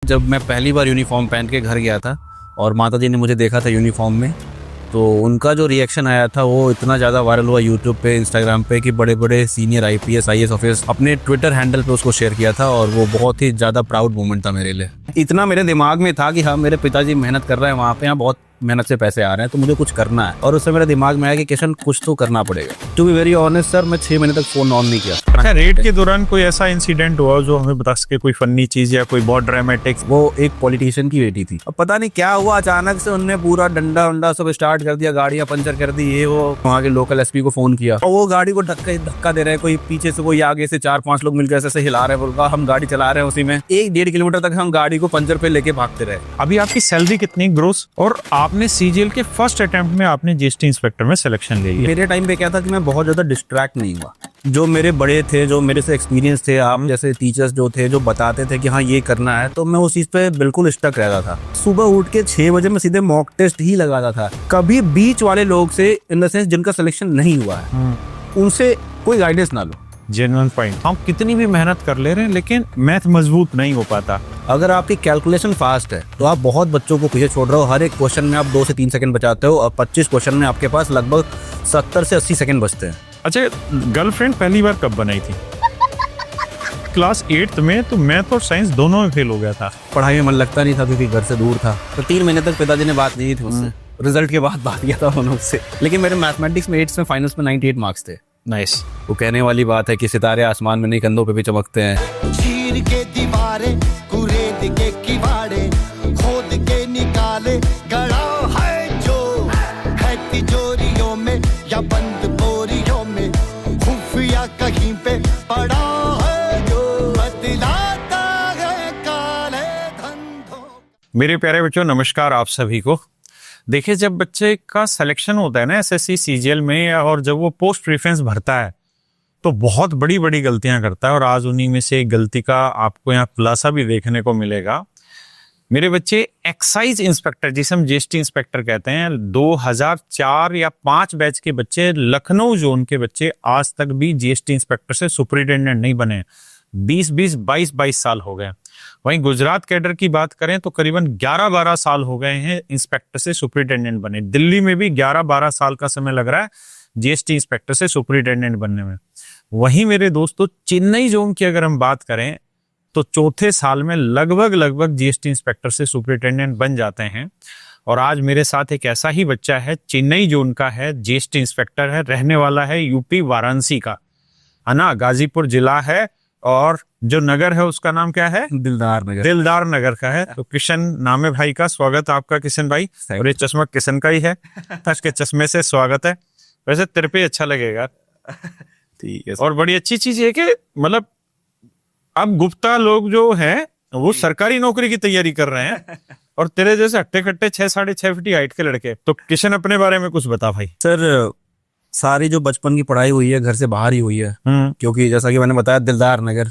जब मैं पहली बार यूनिफॉर्म पहन के घर गया था और माता जी ने मुझे देखा था यूनिफॉर्म में, तो उनका जो रिएक्शन आया था वो इतना ज़्यादा वायरल हुआ यूट्यूब पे, इंस्टाग्राम पे कि बड़े बड़े सीनियर IPS IAS ऑफिसर अपने ट्विटर हैंडल पे उसको शेयर किया था और वो बहुत ही ज़्यादा प्राउड मोमेंट था मेरे लिए। इतना मेरे दिमाग में था कि हाँ मेरे पिताजी मेहनत कर रहे हैं वहाँ पे, यहाँ बहुत मेहनत से पैसे आ रहे हैं तो मुझे कुछ करना है। और उससे मेरे दिमाग में आया कि किशन कुछ तो करना पड़ेगा। To be very honest sir, मैं 6 महीने तक फोन ऑन नहीं किया। अच्छा, रेड के दौरान कोई ऐसा इंसिडेंट हुआ जो हमें बता सके, कोई फनी चीज या कोई बहुत ड्रामेटिक? वो एक पॉलिटिशियन की बेटी थी, अब पता नहीं क्या हुआ, अचानक से उनने पूरा डंडा वंडा सब स्टार्ट कर दिया, गाड़ियां पंचर कर दी, ये वो। वहाँ के लोकल SP को फोन किया और वो गाड़ी को धक्का दे रहे हैं, कोई पीछे से कोई आगे से 4-5 लोग मिलकर ऐसे हिला रहे हैं। बोलगा हम गाड़ी चला रहे हैं, उसी में 1-1.5 किलोमीटर तक हम गाड़ी को पंचर पे लेके भागते रहे। अभी आपकी सैलरी कितनी ग्रोस, और आपने CGL के फर्स्ट अटेम्प्ट में आपने GST इंस्पेक्टर में सिलेक्शन ले लिया? मेरे टाइम पे क्या था कि मैं बहुत ज्यादा डिस्ट्रैक्ट नहीं हुआ। जो मेरे बड़े थे, जो मेरे से एक्सपीरियंस थे, आप जैसे टीचर्स जो थे, जो बताते थे कि हाँ ये करना है, तो मैं उस चीज पे बिल्कुल स्टक रहता था। सुबह उठ के 6 बजे मैं सीधे मॉक टेस्ट ही लगाता था। कभी बीच वाले लोग से, इन द सेंस जिनका सिलेक्शन नहीं हुआ है, उनसे कोई गाइडेंस ना लो। Genuine point. हम कितनी भी मेहनत कर ले रहे हैं लेकिन मैथ मजबूत नहीं हो पाता। अगर आपकी कैलकुलेशन फास्ट है तो आप बहुत बच्चों को पीछे छोड़ रहे हो। हर एक क्वेश्चन में आप 2 से 3 सेकंड बचाते हो और 25 क्वेश्चन में आपके पास लगभग 70 से 80 सेकंड बचते हैं। अच्छा, गर्लफ्रेंड पहली बार कब बनाई थी? क्लास 8th में तो मैथ और साइंस दोनों में फेल हो गया था। पढ़ाई में मन लगता नहीं था क्योंकि घर से दूर था। तो 3 महीने तक पिताजी ने बात नहीं थी मुझसे। रिजल्ट के बाद बात किया था उन्होंने उससे। लेकिन मेरे मैथमेटिक्स में 8th में फाइनल्स में 98 मार्क्स थे। नाइस। वो कहने वाली बात है कि सितारे आसमान में नहीं, कंधों पे भी चमकते हैं। चीर के दीवारें, कुरेद के किवाड़े, खोद के निकाले गड़ा है जो है तिजोरियों में या बंद बोरियों में, खुफिया कहीं पे पड़ा है जो बतलाता है काले धंधों। मेरे प्यारे बच्चों, नमस्कार आप सभी को। देखिए, जब बच्चे का सिलेक्शन होता है ना SSC CGL में, और जब वो पोस्ट प्रेफरेंस भरता है तो बहुत बड़ी बड़ी गलतियां करता है, और आज उन्हीं में से एक गलती का आपको यहाँ खुलासा भी देखने को मिलेगा। मेरे बच्चे एक्साइज इंस्पेक्टर, जिसे हम GST इंस्पेक्टर कहते हैं, 2004 या 5 बैच के बच्चे, लखनऊ जोन के बच्चे आज तक भी GST इंस्पेक्टर से सुपरिटेंडेंट नहीं बने। 20-20, 22-22 साल हो गए। वहीं गुजरात कैडर की बात करें तो करीबन 11-12 साल हो गए हैं इंस्पेक्टर से सुपरिटेंडेंट बने। दिल्ली में भी 11-12 साल का समय लग रहा है GST इंस्पेक्टर से सुपरिटेंडेंट बनने में। वहीं मेरे दोस्तों, चेन्नई जोन की अगर हम बात करें तो 4थे साल में लगभग GST इंस्पेक्टर से सुपरिटेंडेंट बन जाते हैं। और आज मेरे साथ एक ऐसा ही बच्चा है, चेन्नई जोन का है, GST इंस्पेक्टर है, रहने वाला है UP वाराणसी का, है ना, गाजीपुर जिला है, और जो नगर है उसका नाम क्या है? दिलदार नगर। दिलदार नगर का है। तो किशन नाम है भाई का। स्वागत आपका किशन भाई। और ये चश्मा किशन का ही है, इसके चश्मे से स्वागत है। वैसे तेरे पे अच्छा लगेगा। ठीक है। और बड़ी अच्छी चीज ये कि मतलब अब गुप्ता लोग जो हैं वो सरकारी नौकरी की तैयारी कर रहे हैं, और तेरे जैसे हट्टे कट्टे 6-6.5 फीट हाइट के लड़के। तो किशन, अपने बारे में कुछ बता भाई। सर, सारी जो बचपन की पढ़ाई हुई है घर से बाहर ही हुई है। क्योंकि जैसा कि मैंने बताया, दिलदार नगर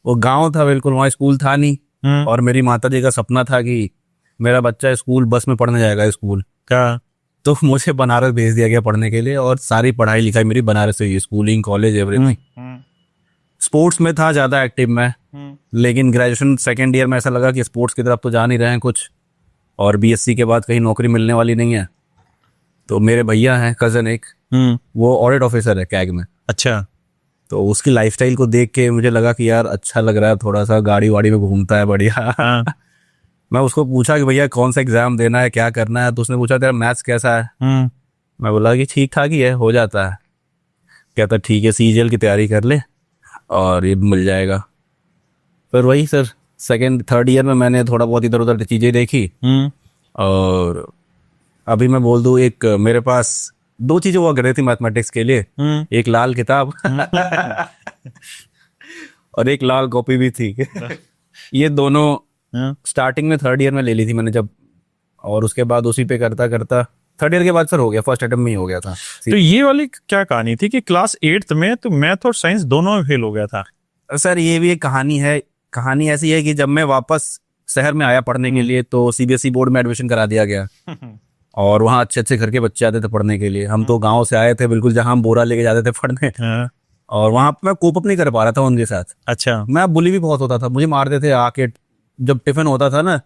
वो गांव था बिल्कुल, वहाँ स्कूल था नहीं। और मेरी माता जी का सपना था कि मेरा बच्चा स्कूल बस में पढ़ने जाएगा स्कूल का, तो मुझे बनारस भेज दिया गया पढ़ने के लिए। और सारी पढ़ाई लिखाई मेरी बनारस से हुई, स्कूलिंग, कॉलेज, एवरीथिंग। स्पोर्ट्स में था ज्यादा एक्टिव मैं, लेकिन ग्रेजुएशन 2nd ईयर में ऐसा लगा कि स्पोर्ट्स की तरफ तो जा नहीं रहे हैं कुछ, और BSc के बाद कहीं नौकरी मिलने वाली नहीं है। तो मेरे भैया हैं, कजन एक, वो ऑडिट ऑफिसर है कैग में। अच्छा। तो उसकी लाइफस्टाइल को देख के मुझे लगा कि यार अच्छा लग रहा है, थोड़ा सा गाड़ी वाड़ी में घूमता है, बढ़िया। मैं उसको पूछा कि भैया कौन सा एग्जाम देना है, क्या करना है? तो उसने पूछा तेरा मैथ्स कैसा है? मैं बोला कि ठीक ठाक ही है, हो जाता है। कहता ठीक है, CGL की तैयारी कर ले और ये मिल जाएगा। फिर वही सर, 2nd-3rd ईयर में मैंने थोड़ा बहुत इधर उधर चीजें देखी। और अभी मैं बोल दूं, एक मेरे पास 2 चीजें हुआ कर रही थी मैथमेटिक्स के लिए। एक लाल किताब और एक लाल कॉपी भी थी। ये दोनों स्टार्टिंग में 3rd ईयर में ले ली थी मैंने जब, और उसके बाद उसी पे करता करता 3rd ईयर के बाद सर हो गया, फर्स्ट अटेम्प्ट में ही हो गया था। तो ये वाली क्या कहानी थी कि क्लास 8th में तो मैथ और साइंस दोनों में फेल हो गया था? सर, ये भी एक कहानी है। कहानी ऐसी है कि जब मैं वापस शहर में आया पढ़ने के लिए तो CBSE बोर्ड में एडमिशन करा दिया गया। और वहाँ अच्छे अच्छे घर के बच्चे आते थे पढ़ने के लिए। हम तो गांव से आए थे बिल्कुल, जहाँ हम बोरा लेके जाते थे पढ़ने। और वहाँ पे मैं कोप अप नहीं कर पा रहा था उनके साथ। अच्छा। मैं बुली भी बहुत होता था, मुझे मारते थे आके जब टिफिन होता था ना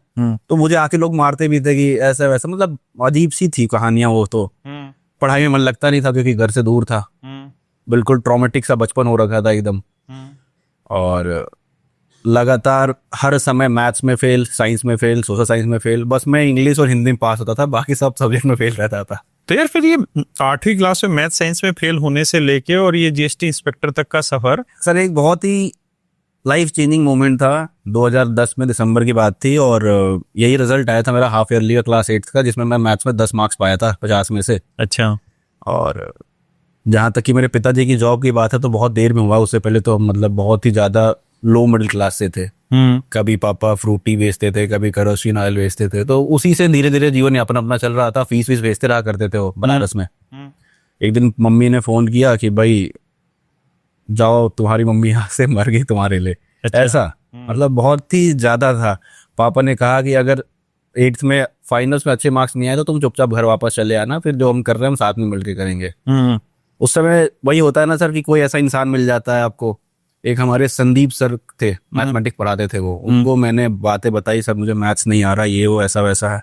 तो मुझे आके लोग मारते भी थे कि ऐसा वैसा, मतलब अजीब सी थी कहानियां वो। तो पढ़ाई में मन लगता नहीं था क्योंकि घर से दूर था, बिल्कुल ट्रॉमेटिक सा बचपन हो रखा था एकदम। और लगातार हर समय मैथ्स में फेल, साइंस में फेल, सोशल साइंस में फेल, बस मैं इंग्लिश और हिंदी में पास होता था, बाकी सब सब्जेक्ट में फेल रहता था। तो यार फिर ये 8वीं क्लास में मैथ साइंस में फेल होने से लेके और ये जीएसटी इंस्पेक्टर तक का सफर, सर एक बहुत ही लाइफ चेंजिंग मोमेंट था। 2010 में दिसंबर की बात थी और यही रिजल्ट आया था मेरा हाफ ईयरली का क्लास 8 का, जिसमें मैं मैथ्स में 10 मार्क्स पाया था 50 में से। अच्छा। और जहाँ तक कि मेरे पिताजी की जॉब की बात है तो बहुत देर में हुआ, उससे पहले तो मतलब बहुत ही ज़्यादा लो मिडिल क्लास से थे। कभी पापा फ्रूटी बेचते थे, कभी केरोसिन ऑयल बेचते थे, तो उसी से धीरे धीरे जीवन यापन अपना चल रहा था। फीस वीस बेचते रहा करते थे वो बनारस में। एक दिन मम्मी ने फोन किया कि भाई जाओ, तुम्हारी मम्मी यहाँ से मर गई तुम्हारे लिए। अच्छा। ऐसा मतलब बहुत ही ज्यादा था। पापा ने कहा कि अगर 8th में फाइनल्स में अच्छे मार्क्स नहीं आए तो तुम चुपचाप घर वापस चले आना, फिर जो हम कर रहे हैं हम साथ में मिलकर करेंगे। उस समय वही होता है ना सर कि कोई ऐसा इंसान मिल जाता है आपको। एक हमारे संदीप सर थे, मैथमेटिक्स पढ़ाते थे वो, उनको मैंने बातें बताई, सर मुझे मैथ्स नहीं आ रहा, ये वो ऐसा वैसा है।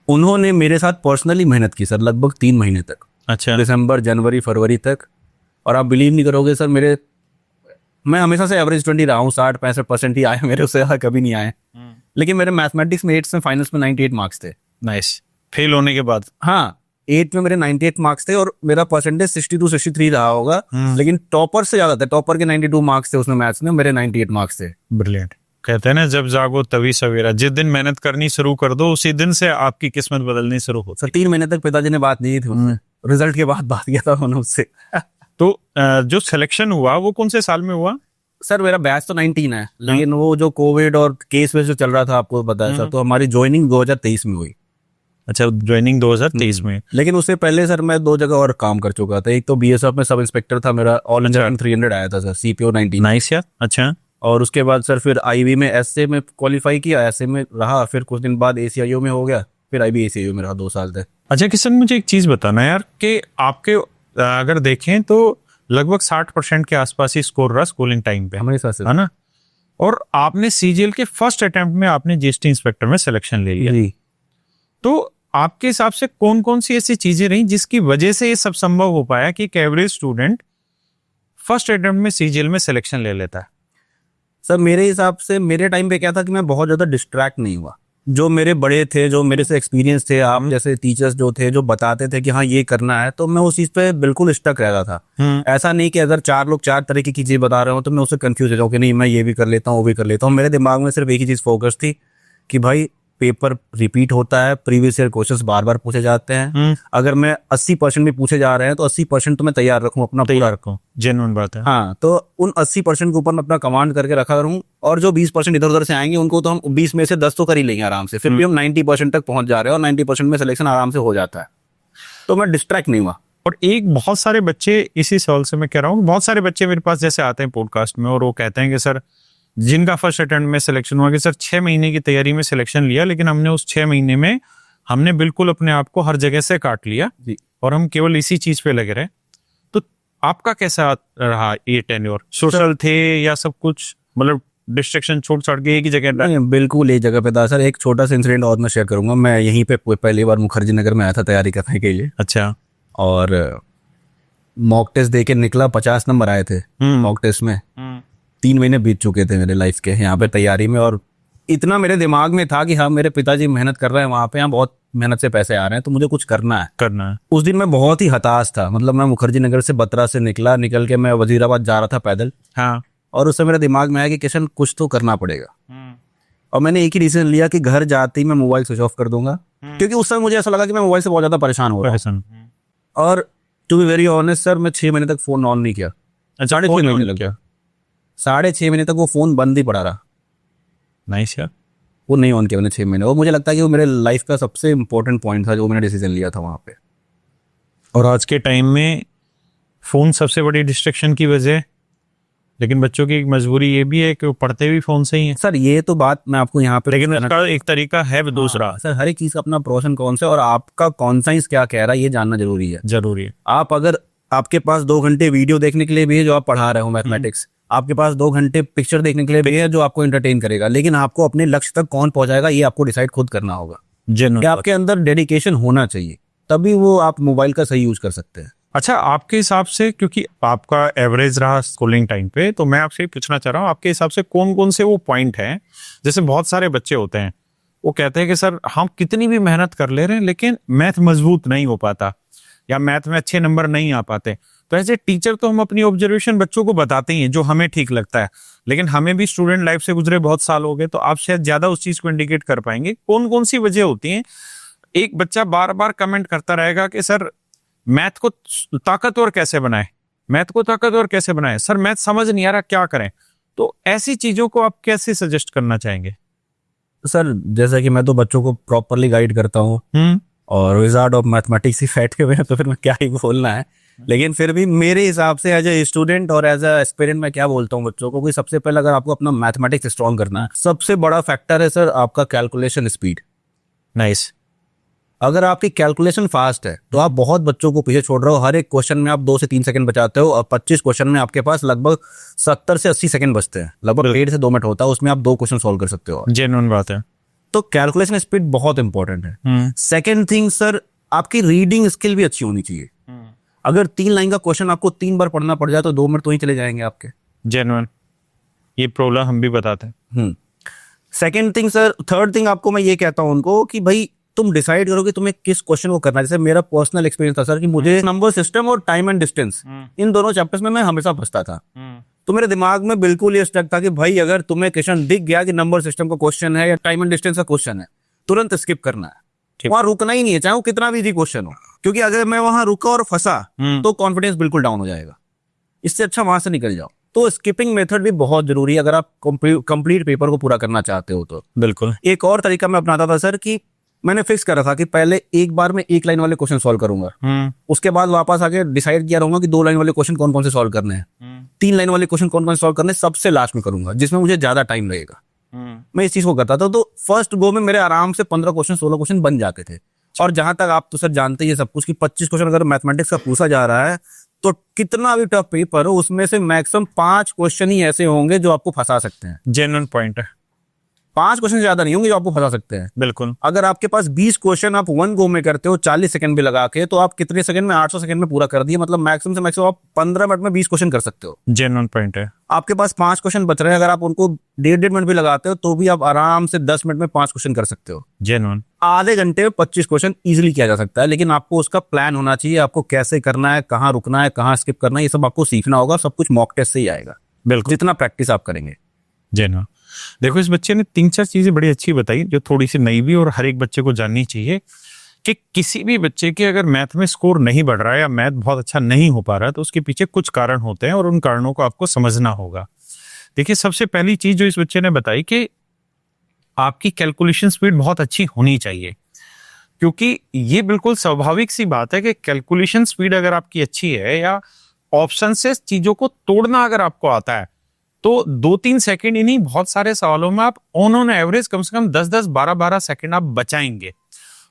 उन्होंने मेरे साथ पर्सनली मेहनत की सर, लगभग 3 महीने तक। अच्छा। दिसंबर, जनवरी, फरवरी तक। और आप बिलीव नहीं करोगे सर, मैं हमेशा से एवरेज 20 रहा हूँ, 60-65% ही आए मेरे, उससे ज़्यादा कभी नहीं आए। लेकिन मेरे मैथमेटिक्स में 8 में फाइनल्स में 98 मार्क्स थे। नाइस। फेल होने के बाद? हाँ, 8 में मेरे 98 मार्क्स थे और मेरा परसेंटेज 62-63 रहा होगा। लेकिन टॉपर से ज्यादा थे, टॉपर के 92 मार्क्स थे उसमें मैथ्स में, मेरे 98 मार्क्स थे। ब्रिलियंट। कहते हैं ना, जब जागो तभी सवेरा। जिस दिन मेहनत करनी शुरू कर दो उसी दिन से आपकी किस्मत बदलनी शुरू होती। सर 3 महीने तक पिताजी ने बात नहीं की थी उससे, रिजल्ट के बाद बात किया था उन्होंने उससे। तो जो सिलेक्शन हुआ वो कौन से साल में हुआ? सर मेरा बैच तो 19 है, लेकिन वो जो कोविड और केस वेस जो चल रहा था आपको पता है सर, तो हमारी ज्वाइनिंग 2023 में हुई। अच्छा, ज्वाइनिंग 2023 में। लेकिन उससे पहले सर मैं 2 जगह और काम कर चुका था। एक तो बीएसएफ में सब इंस्पेक्टर था मेरा, ऑल इंडिया 300 आया था सर, सीपीओ 19। नाइस यार। अच्छा। और उसके बाद सर फिर आईवी में एसए में क्वालिफाई किया, एसए में रहा, फिर कुछ दिन बाद एसीआईओ में हो गया, फिर आईबी एसीआईओ में रहा 2 साल तक। अच्छा किशन, मुझे एक चीज बताना यार कि आपके अगर देखें तो लगभग 60% के आसपास ही स्कोर रहा स्कूलिंग टाइम पे, हमारे साथ से, है ना? और आपने सीजीएल के फर्स्ट अटेम्प्ट में आपने जीएसटी इंस्पेक्टर में सिलेक्शन ले लिया। जी। तो आपके हिसाब से कौन कौन सी ऐसी चीजें रही जिसकी वजह से ये सब संभव हो पाया कि एक एवरेज स्टूडेंट फर्स्ट अटेम्प्ट में सीजीएल में सिलेक्शन ले लेता है? सर मेरे हिसाब से मेरे टाइम पे क्या था कि मैं बहुत ज्यादा डिस्ट्रैक्ट नहीं हुआ। जो मेरे बड़े थे, जो मेरे से एक्सपीरियंस थे, आप जैसे टीचर्स जो थे, जो बताते थे कि हाँ ये करना है, तो मैं उस चीज पे बिल्कुल स्टक रहता था। ऐसा नहीं कि अगर 4 लोग 4 तरह की चीजें बता रहे हो तो मैं उससे कंफ्यूज हो जाऊँ कि नहीं मैं ये भी कर लेता हूँ वो भी कर लेता हूँ। मेरे दिमाग में सिर्फ एक ही चीज फोकस थी कि भाई पेपर रिपीट होता है, प्रीवियस ईयर क्वेश्चंस बार बार पूछे जाते हैं, अगर मैं 80% भी पूछे जा रहे हैं तो 80% तो मैं तैयार रखूं, अपना तैयार रखूं। जेन्युइन बात है। हाँ, तो उन 80% के ऊपर मैं अपना कमांड करके रखा रहूं, और जो 20% इधर उधर से आएंगे उनको तो हम 20 में से 10 तो कर ही लेंगे आराम से। फिर भी हम 90% तक पहुंच जा रहे हैं और 90% में सिलेक्शन आराम से हो जाता है, तो मैं डिस्ट्रैक्ट नहीं हुआ। और एक बहुत सारे बच्चे, इसी सवाल से मैं कह रहा हूँ, बहुत सारे बच्चे मेरे पास जैसे आते हैं पॉडकास्ट में और वो कहते हैं कि सर जिनका फर्स्ट अटेम्प्ट में सिलेक्शन हुआ कि सर 6 महीने की तैयारी में सिलेक्शन लिया, लेकिन हमने उस 6 महीने में हमने बिल्कुल अपने आप को हर जगह से काट लिया जी। और हम केवल इसी चीज पे लगे रहे। तो आपका कैसा रहा ये टेन्योर? सोशल थे या सब कुछ, मतलब डिस्ट्रैक्शन छोड़ छाड़ के एक ही जगह? नहीं, बिल्कुल एक जगह पे था सर। एक छोटा सा इंसिडेंट और मैं शेयर करूंगा। मैं यहीं पे पहली बार मुखर्जी नगर में आया था तैयारी करने के लिए। अच्छा। और मॉक टेस्ट दे के निकला, 50 नंबर आए थे मॉक टेस्ट में। 3 महीने बीत चुके थे मेरे लाइफ के यहाँ पे तैयारी में, और इतना मेरे दिमाग में था कि हाँ मेरे पिताजी मेहनत कर रहे हैं वहाँ पे, यहाँ बहुत मेहनत से पैसे आ रहे हैं, तो मुझे कुछ करना है। उस दिन मैं बहुत ही हताश था। मतलब मैं मुखर्जी नगर से बत्रा से निकल के मैं वजीराबाद जा रहा था पैदल। हाँ। और उससे मेरे दिमाग में आया कि किशन कुछ तो करना पड़ेगा। और मैंने एक ही डिसीजन लिया कि घर जाते ही मैं मोबाइल स्विच ऑफ कर दूंगा, क्योंकि उस समय मुझे ऐसा लगा कि मैं मोबाइल से बहुत ज्यादा परेशान हो रहा हूँ। और to be very honest sir, मैं 6 महीने तक फोन ऑन नहीं किया। 6.5 महीने लग गया, 6.5 महीने तक वो फोन बंद ही पड़ा रहा। नाइस यार। वो नहीं ऑन किया मैंने 6 महीने। और मुझे लगता है कि वो मेरे लाइफ का सबसे इंपॉर्टेंट पॉइंट था जो मैंने डिसीजन लिया था वहाँ पे। और आज के टाइम में फोन सबसे बड़ी डिस्ट्रैक्शन की वजह, लेकिन बच्चों की एक मजबूरी ये भी है कि वो पढ़ते भी फोन से ही है। सर ये तो बात मैं आपको यहाँ पे, लेकिन उसका एक तरीका है दूसरा। सर हर एक चीज का अपना प्रोस एंड कॉन्स है, और आपका कॉन्साइंस क्या कह रहा है ये जानना जरूरी है। जरूरी है। आप अगर आपके पास 2 घंटे वीडियो देखने के लिए भी है जो आप पढ़ा रहे हो मैथमेटिक्स, आपके पास 2 घंटे पिक्चर देखने के लिए भी है जो आपको एंटरटेन करेगा, लेकिन आपको अपने लक्ष्य तक कौन पहुंचाएगा ये आपको डिसाइड खुद करना होगा। कि आपके अंदर डेडिकेशन होना चाहिए, तभी वो आप मोबाइल का सही यूज कर सकते हैं। अच्छा, आपके हिसाब से, क्योंकि आपका एवरेज रहा स्कूलिंग टाइम पे, तो मैं आपसे पूछना चाह रहा हूँ, आपके हिसाब से कौन कौन से वो पॉइंट हैं, जैसे बहुत सारे बच्चे होते हैं वो कहते हैं कि सर हम कितनी भी मेहनत कर ले रहे हैं लेकिन मैथ मजबूत नहीं हो पाता या मैथ में अच्छे नंबर नहीं आ पाते। तो ऐसे टीचर तो हम अपनी ऑब्जर्वेशन बच्चों को बताते ही हैं जो हमें ठीक लगता है, लेकिन हमें भी स्टूडेंट लाइफ से गुजरे बहुत साल हो गए, तो आप शायद ज्यादा उस चीज को इंडिकेट कर पाएंगे कौन कौन सी वजह होती हैं। एक बच्चा बार बार कमेंट करता रहेगा कि सर मैथ को ताकतवर कैसे बनाए, मैथ को ताकतवर कैसे बनाए, सर मैथ समझ नहीं आ रहा, क्या करें। तो ऐसी चीजों को आप कैसे सजेस्ट करना चाहेंगे? सर जैसा कि मैं तो बच्चों को प्रॉपरली गाइड करता हूँ और wizard of mathematics he fat के हुए हैं, तो फिर मैं क्या ही बोलना है। लेकिन फिर भी मेरे हिसाब से एज ए स्टूडेंट और एज ए एस्पिरेंट मैं क्या बोलता हूँ बच्चों को कि सबसे पहले अगर आपको अपना मैथमेटिक्स स्ट्रॉन्ग करना है, सबसे बड़ा फैक्टर है सर आपका कैलकुलेशन स्पीड। नाइस। अगर आपकी कैलकुलेशन फास्ट है तो आप बहुत बच्चों को पीछे छोड़ रहे हो। हर एक क्वेश्चन में आप 2 से 3 सेकंड बचाते हो और 25 क्वेश्चन में आपके पास लगभग 70 से 80 सेकंड बचते हैं, लगभग 1.5 से 2 मिनट होता है, उसमें आप 2 क्वेश्चन सॉल्व कर सकते हो। जेन्युइन बात है। तो कैलकुलेशन स्पीड बहुत इंपॉर्टेंट है। सेकेंड थिंग सर, आपकी रीडिंग स्किल भी अच्छी होनी चाहिए। अगर 3 लाइन का क्वेश्चन आपको 3 बार पढ़ना पड़ जाए तो 2 मिनट तो ही चले जाएंगे आपके। जेन्युइन, ये प्रॉब्लम हम भी बताते हैं। Second thing sir, third thing आपको मैं ये कहता हूं उनको कि भाई तुम डिसाइड करो कि तुम्हें किस क्वेश्चन को करना है। जैसे मेरा पर्सनल एक्सपीरियंस था सर कि मुझे नंबर सिस्टम और टाइम एंड डिस्टेंस इन दोनों चैप्टर्स में मैं हमेशा फंसता था। तो मेरे दिमाग में बिल्कुल ये स्टक था कि भाई अगर तुम्हें क्वेश्चन दिख गया कि नंबर सिस्टम का क्वेश्चन है या टाइम एंड डिस्टेंस का क्वेश्चन है, तुरंत स्किप करना है, वहां रुकना ही नहीं है, चाहे वो कितना भी इजी क्वेश्चन हो। क्योंकि अगर मैं वहां रुका और फंसा तो कॉन्फिडेंस बिल्कुल डाउन हो जाएगा। इससे अच्छा वहां से निकल जाओ। तो स्किपिंग मेथड भी बहुत जरूरी है अगर आप कंप्लीट पेपर को पूरा करना चाहते हो तो। बिल्कुल। एक और तरीका मैं अपनाता था सर कि मैंने फिक्स करा था कि पहले एक बार में 1 लाइन वाले क्वेश्चन सॉल्व करूंगा, उसके बाद वापस आके डिसाइड किया रहूंगा कि 2 लाइन वाले क्वेश्चन कौन कौन से सॉल्व करने हैं, 3 लाइन वाले क्वेश्चन कौन कौन से सॉल्व करने हैं, सबसे लास्ट में करूंगा जिसमें मुझे ज्यादा टाइम लगेगा। मैं इस चीज को करता था। तो फर्स्ट गो में मेरे आराम से 15 क्वेश्चन 16 क्वेश्चन बन जाते थे। और जहां तक आप तो सर जानते ही सब कुछ कि 25 क्वेश्चन अगर मैथमेटिक्स का पूछा जा रहा है तो कितना भी टफ पेपर हो उसमें से मैक्सिमम 5 क्वेश्चन ही ऐसे होंगे जो आपको फंसा सकते हैं। जेन्युइन पॉइंट है। 5 क्वेश्चन ज्यादा नहीं होंगे जो आपको फंसा सकते हैं। बिल्कुल। अगर आपके पास 20 क्वेश्चन आप 1 गो में करते हो 40 सेकंड भी लगा के, तो आप कितने सेकंड में 800 सेकंड में पूरा कर दिए। मतलब मैक्सिमम से मैक्सिमम आप 15 मिनट में 20 क्वेश्चन कर सकते हो। जेन्युइन पॉइंट है। आपके पास 5 क्वेश्चन बच रहे हैं, अगर आप उनको 1.5 मिनट भी लगाते हो तो भी आप आराम से 10 मिनट में 5 क्वेश्चन कर सकते हो। जेन्युइन। आधे घंटे में 25 क्वेश्चन इजीली किया जा सकता है, लेकिन आपको उसका प्लान होना चाहिए। आपको कैसे करना है, कहाँ रुकना है, कहाँ स्किप करना है, ये सब आपको सीखना होगा। सब कुछ मॉक टेस्ट से ही आएगा। बिल्कुल। जितना प्रैक्टिस आप करेंगे। जेन्युइन। देखो, इस बच्चे ने 3-4 चीजें बड़ी अच्छी बताई जो थोड़ी सी नई भी और हर एक बच्चे को जाननी चाहिए कि किसी भी बच्चे के अगर मैथ में स्कोर नहीं बढ़ रहा है या मैथ बहुत अच्छा नहीं हो पा रहा है तो उसके पीछे कुछ कारण होते हैं और उन कारणों को आपको समझना होगा। देखिए, सबसे पहली चीज जो इस बच्चे ने बताई कि आपकी कैलकुलेशन स्पीड बहुत अच्छी होनी चाहिए, क्योंकि ये बिल्कुल स्वाभाविक सी बात है कि कैलकुलेशन स्पीड अगर आपकी अच्छी है या ऑप्शन से चीजों को तोड़ना अगर आपको आता है तो 2-3 सेकंड ही नहीं, बहुत सारे सवालों में आप ऑन एवरेज कम से कम 10-10, 12-12 सेकंड आप बचाएंगे।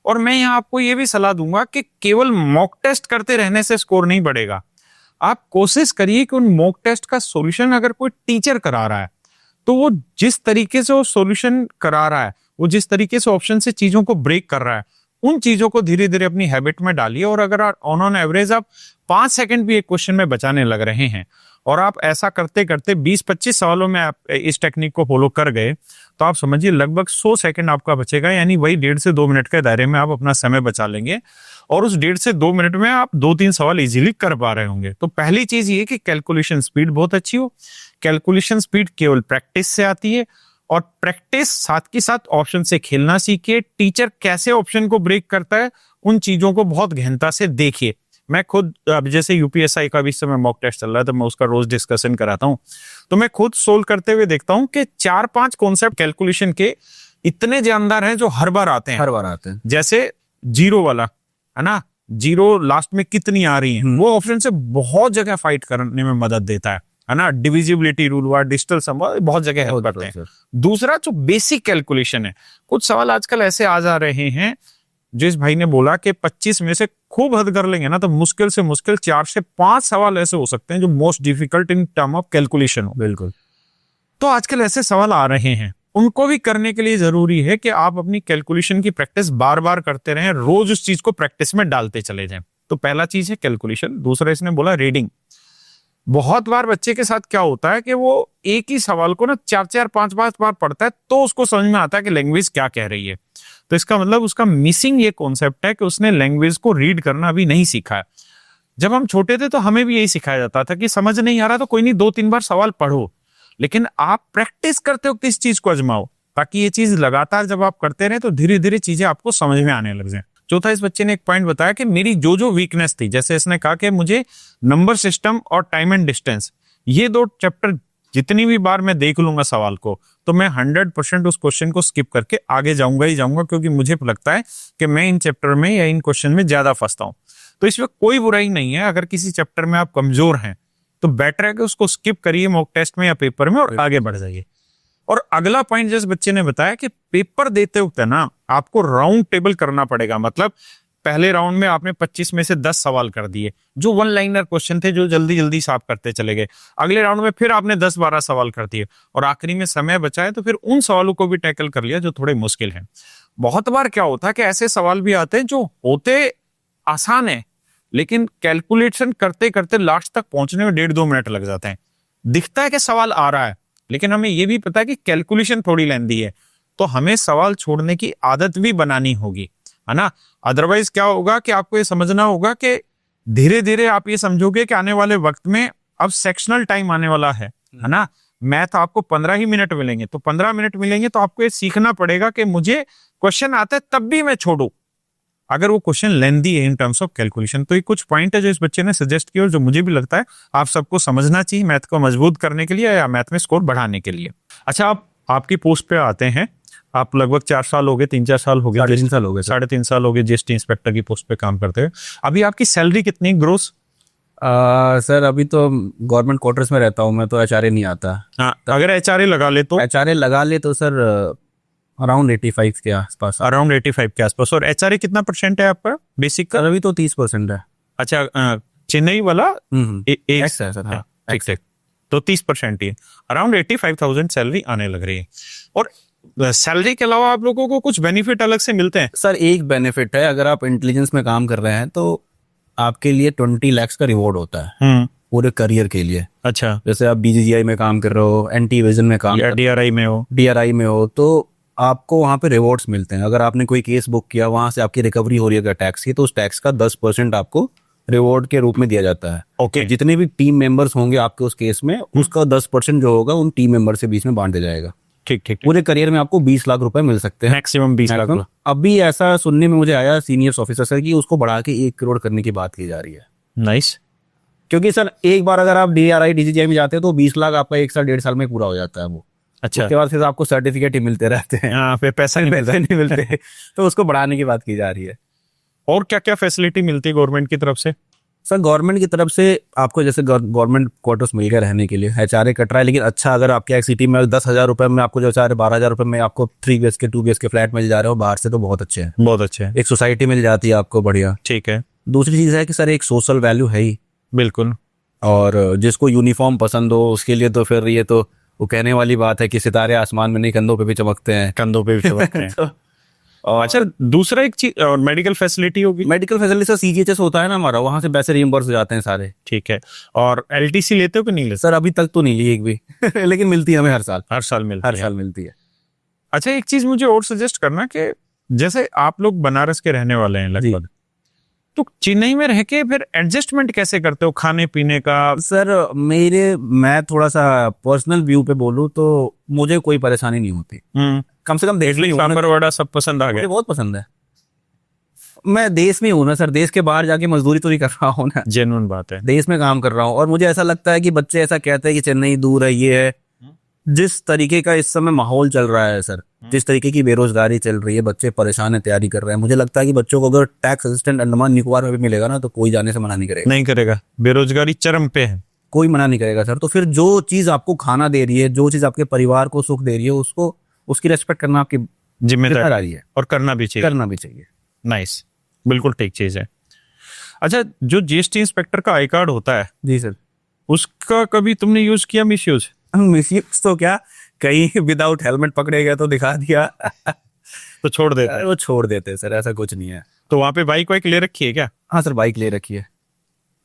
और मैं यहाँ आपको ये भी सलाह दूंगा कि केवल मॉक टेस्ट करते रहने से स्कोर नहीं बढ़ेगा। आप कोशिश करिए कि उन मॉक टेस्ट का सॉल्यूशन अगर कोई टीचर करा रहा है तो वो जिस तरीके से वो सॉल्यूशन करा रहा है, वो जिस तरीके से ऑप्शन से चीजों को ब्रेक कर रहा है, उन चीजों को धीरे धीरे अपनी हैबिट में डालिए। और अगर ऑन एवरेज आप 5 सेकंड भी एक क्वेश्चन में बचाने लग रहे हैं और आप ऐसा करते करते 20-25 सवालों में आप इस टेक्निक को फॉलो कर गए तो आप समझिए लगभग 100 सेकंड आपका बचेगा। यानी वही 1.5 से 2 मिनट के दायरे में आप अपना समय बचा लेंगे और उस 1.5 से 2 मिनट में आप 2-3 सवाल इजीली कर पा रहे होंगे। तो पहली चीज ये कि कैलकुलेशन स्पीड बहुत अच्छी हो। कैलकुलेशन स्पीड केवल प्रैक्टिस से आती है और प्रैक्टिस साथ के साथ ऑप्शन से खेलना सीखिए। टीचर कैसे ऑप्शन को ब्रेक करता है उन चीजों को बहुत गहनता से देखिए। मैं खुद अब जैसे यूपीएसआई का भी इस समय मॉक टेस्ट चल रहा है तो मैं उसका रोज डिस्कशन कराता हूं, तो मैं खुद सोल्व करते हुए देखता हूं कि 4-5 कॉन्सेप्ट कैलकुलेशन के इतने जानदार हैं जो हर बार आते हैं। जैसे जीरो वाला है ना, जीरो लास्ट में कितनी आ रही है, वो ऑप्शन से बहुत जगह फाइट करने में मदद देता है ना। डिविजिबिलिटी रूल हुआ, डिजिटल सम, बहुत जगह हेल्प करते हैं। दूसरा जो बेसिक कैलकुलेशन है, कुछ सवाल आजकल ऐसे आ जा रहे हैं जो इस भाई ने बोला कि 25 में से खूब हद कर लेंगे ना तो मुश्किल से मुश्किल 4 से 5 सवाल ऐसे हो सकते हैं जो most difficult in term of calculation हो। बिल्कुल। तो आजकल ऐसे सवाल आ रहे हैं, उनको भी करने के लिए जरूरी है कि आप अपनी कैलकुलेशन की प्रैक्टिस बार बार करते रहें, रोज उस चीज को प्रैक्टिस में डालते चले जाएं। तो पहला चीज है कैलकुलेशन। दूसरा इसने बोला रीडिंग। बहुत बार बच्चे के साथ क्या होता है कि वो एक ही सवाल को ना 4-4 5-5 बार पढ़ता है तो उसको समझ में आता है कि लैंग्वेज क्या कह रही है। तो इसका मतलब उसका मिसिंग ये कॉन्सेप्ट है कि उसने लैंग्वेज को रीड करना अभी नहीं सीखा है। जब हम छोटे थे तो हमें भी यही सिखाया जाता था कि समझ नहीं आ रहा तो कोई नहीं, 2-3 बार सवाल पढ़ो, लेकिन आप प्रैक्टिस करते हो किस चीज को आजमाओ, ताकि ये चीज लगातार जब आप करते रहे तो धीरे धीरे चीजें आपको समझ में आने लग जाए। चौथा, इस बच्चे ने एक पॉइंट बताया कि मेरी जो जो वीकनेस थी, जैसे इसने कहा कि मुझे नंबर सिस्टम और टाइम एंड डिस्टेंस, ये 2 चैप्टर जितनी भी बार मैं देख लूंगा सवाल को तो मैं 100% उस क्वेश्चन को स्किप करके आगे जाऊंगा ही जाऊंगा, क्योंकि मुझे लगता है कि मैं इन चैप्टर में या इन क्वेश्चन में ज्यादा फंसता हूं। तो इसमें कोई बुराई नहीं है, अगर किसी चैप्टर में आप कमजोर हैं तो बेटर है कि उसको स्किप करिए मॉक टेस्ट में या पेपर में और आगे बढ़ जाइए। और अगला पॉइंट जिस बच्चे ने बताया कि पेपर देते वक्त ना आपको राउंड टेबल करना पड़ेगा। मतलब पहले राउंड में आपने 25 में से 10 सवाल कर दिए जो 1 लाइनर क्वेश्चन थे, जो जल्दी जल्दी साफ करते चले गए। अगले राउंड में फिर आपने 10-12 सवाल कर दिए और आखिरी में समय बचा है तो फिर उन सवालों को भी टैकल कर लिया जो थोड़े मुश्किल हैं। बहुत बार क्या होता है कि ऐसे सवाल भी आते हैं जो होते आसान है, लेकिन कैलकुलेशन करते करते लास्ट तक पहुंचने में 1.5-2 मिनट लग जाते हैं। दिखता है कि सवाल आ रहा है, लेकिन हमें यह भी पता है कि कैलकुलेशन थोड़ी लेंदी है, तो हमें सवाल छोड़ने की आदत भी बनानी होगी, है ना। अदरवाइज क्या होगा कि आपको ये समझना होगा कि धीरे धीरे आप ये समझोगे कि आने वाले वक्त में अब सेक्शनल टाइम आने वाला है ना। मैथ आपको 15 ही मिनट मिलेंगे, तो 15 मिनट मिलेंगे तो आपको ये सीखना पड़ेगा कि मुझे क्वेश्चन आता है तब भी मैं छोड़ू अगर वो क्वेश्चन लेंदी है इन टर्म्स ऑफ कैलकुलेशन। तो ये कुछ पॉइंट है जो इस बच्चे ने सजेस्ट किया और जो मुझे भी लगता है आप सबको समझना चाहिए मैथ को मजबूत करने के लिए या मैथ में स्कोर बढ़ाने के लिए। अच्छा, आप आपकी पोस्ट पे आते हैं, आप लगभग 4 साल हो गए, 3-4 साल हो गए, 3.5 साल हो गए, 3.5 साल हो गए जीएसटी इंस्पेक्टर की पोस्ट पे काम करते हुए। अभी आपकी सैलरी कितनी ग्रोस? सर अभी तो गवर्नमेंट क्वार्टर्स में रहता हूँ मैं, तो एचआरए नहीं आता। हाँ, अगर एचआरए लगा ले तो? एचआरए लगा ले तो सर अराउंड 85 के आसपास। अराउंड 85 के आसपास। और एचआरए कितना % है आपका बेसिक का? अभी तो 30% है। अच्छा, चेन्नई वाला एक्स है सर। हाँ, ठीक। तो 30% ही है। अराउंड 85,000 सैलरी आने लग रही है। और सैलरी के अलावा आप लोगों को कुछ बेनिफिट अलग से मिलते हैं? सर एक बेनिफिट है, अगर आप इंटेलिजेंस में काम कर रहे हैं तो आपके लिए 20 लाख का रिवॉर्ड होता है पूरे करियर के लिए। अच्छा, जैसे आप बीजीजीआई में काम कर रहे हो, एंटी विजन में काम, डीआरआई में हो, तो आपको वहाँ पे रिवॉर्ड्स मिलते हैं। अगर आपने कोई केस बुक किया, वहां से आपकी रिकवरी हो रही है टैक्स की, तो उस टैक्स का 10% आपको रिवॉर्ड के रूप में दिया जाता है। ओके। जितने भी टीम मेंबर्स होंगे आपके उस केस में, उसका 10% जो होगा उन टीम मेंबर से बीच में बांट दिया जाएगा। ठीक। पूरे करियर में आपको 20 लाख रुपए मिल सकते हैं, मैक्सिमम 20 लाख। अभी ऐसा सुनने में मुझे आया सीनियर ऑफिसर से कि उसको बढ़ा के 1 करोड़ करने की बात की जा रही है। नाइस। क्योंकि सर एक बार अगर आप डीआरआई डीजीजीआई में जाते हैं तो 20 लाख आपका 1 साल 1.5 साल में पूरा हो जाता है वो। अच्छा, उसके बाद फिर आपको सर्टिफिकेट ही मिलते रहते हैं, यहाँ पे पैसा नहीं मिलते तो उसको बढ़ाने की बात की जा रही है। और क्या क्या फैसिलिटी मिलती है गवर्नमेंट की तरफ से? सर गवर्नमेंट की तरफ से आपको जैसे गवर्नमेंट क्वार्टर्स मिल गए रहने के लिए, एचआरए कट रहा है, लेकिन अच्छा अगर आपके एक सिटी में 10,000 रुपए में आपको जो 12,000 रुपए में आपको 3 BHK 2 BHK फ्लैट मिल जा रहे हो बाहर से, तो बहुत अच्छे हैं। बहुत अच्छे हैं। एक सोसाइटी मिल जाती है आपको बढ़िया। ठीक है। दूसरी चीज है कि सर एक सोशल वैल्यू है ही। बिल्कुल। और जिसको यूनिफॉर्म पसंद हो उसके लिए तो फिर ये तो वो कहने वाली बात है कि सितारे आसमान में नहीं कंधों पे भी चमकते हैं। कंधों पे भी चमकते हैं। और अच्छा, दूसरा एक चीज, और मेडिकल फैसिलिटी होगी? मेडिकल फैसिलिटी सर सीजीएचएस होता है ना हमारा, वहां से पैसे रिइंबर्स हो जाते हैं सारे। ठीक है। और एलटीसी लेते हो कि नहीं लेते? सर अभी तक तो नहीं ली एक भी लेकिन मिलती है हमें हर साल मिलती है। मिलती है। अच्छा, एक चीज मुझे और सजेस्ट करना कि जैसे आप लोग बनारस के रहने वाले हैं लगभग, तो चेन्नई में रह के फिर एडजस्टमेंट कैसे करते हो खाने पीने का? सर मैं थोड़ा सा पर्सनल व्यू पे बोलूं तो मुझे कोई परेशानी नहीं होती। कम से कम देश में सांभर वड़ा सब पसंद आ गया? मुझे बहुत पसंद है। मैं देश में हूं ना सर, देश के बाहर जाके मजदूरी तो नहीं कर रहा हूँ ना, जेन्युइन बात है। देश में काम कर रहा हूँ। और मुझे ऐसा लगता है कि बच्चे ऐसा कहते हैं कि चेन्नई दूर है, ये है। जिस तरीके का इस समय माहौल चल रहा है सर, जिस तरीके की बेरोजगारी चल रही है, बच्चे परेशान है, तैयारी कर रहे हैं, मुझे लगता है कि बच्चों को अगर टैक्स असिस्टेंट अंडमान निकोबार में भी मिलेगा ना तो कोई जाने से मना नहीं करेगा। बेरोजगारी चरम पे है, कोई मना नहीं करेगा सर। तो फिर जो चीज आपको खाना दे रही है, जो चीज आपके परिवार को सुख दे रही है, उसको उसकी रेस्पेक्ट करना आपकी जिम्मेदारी है और करना भी चाहिए। करना भी चाहिए। नाइस, बिल्कुल ठीक चीज है। अच्छा, जो जीएसटी इंस्पेक्टर का आई कार्ड होता है जी सर। उसका कभी तुमने यूज किया, मिस यूज? मिसयूज तो क्या, कहीं विदाउट हेलमेट पकड़े गए तो दिखा दिया तो छोड़ देते हैं। वो छोड़ देते हैं सर, ऐसा कुछ नहीं है। तो वहां पे बाइक वाइक ले रखी है क्या? हाँ सर, बाइक ले रखी है।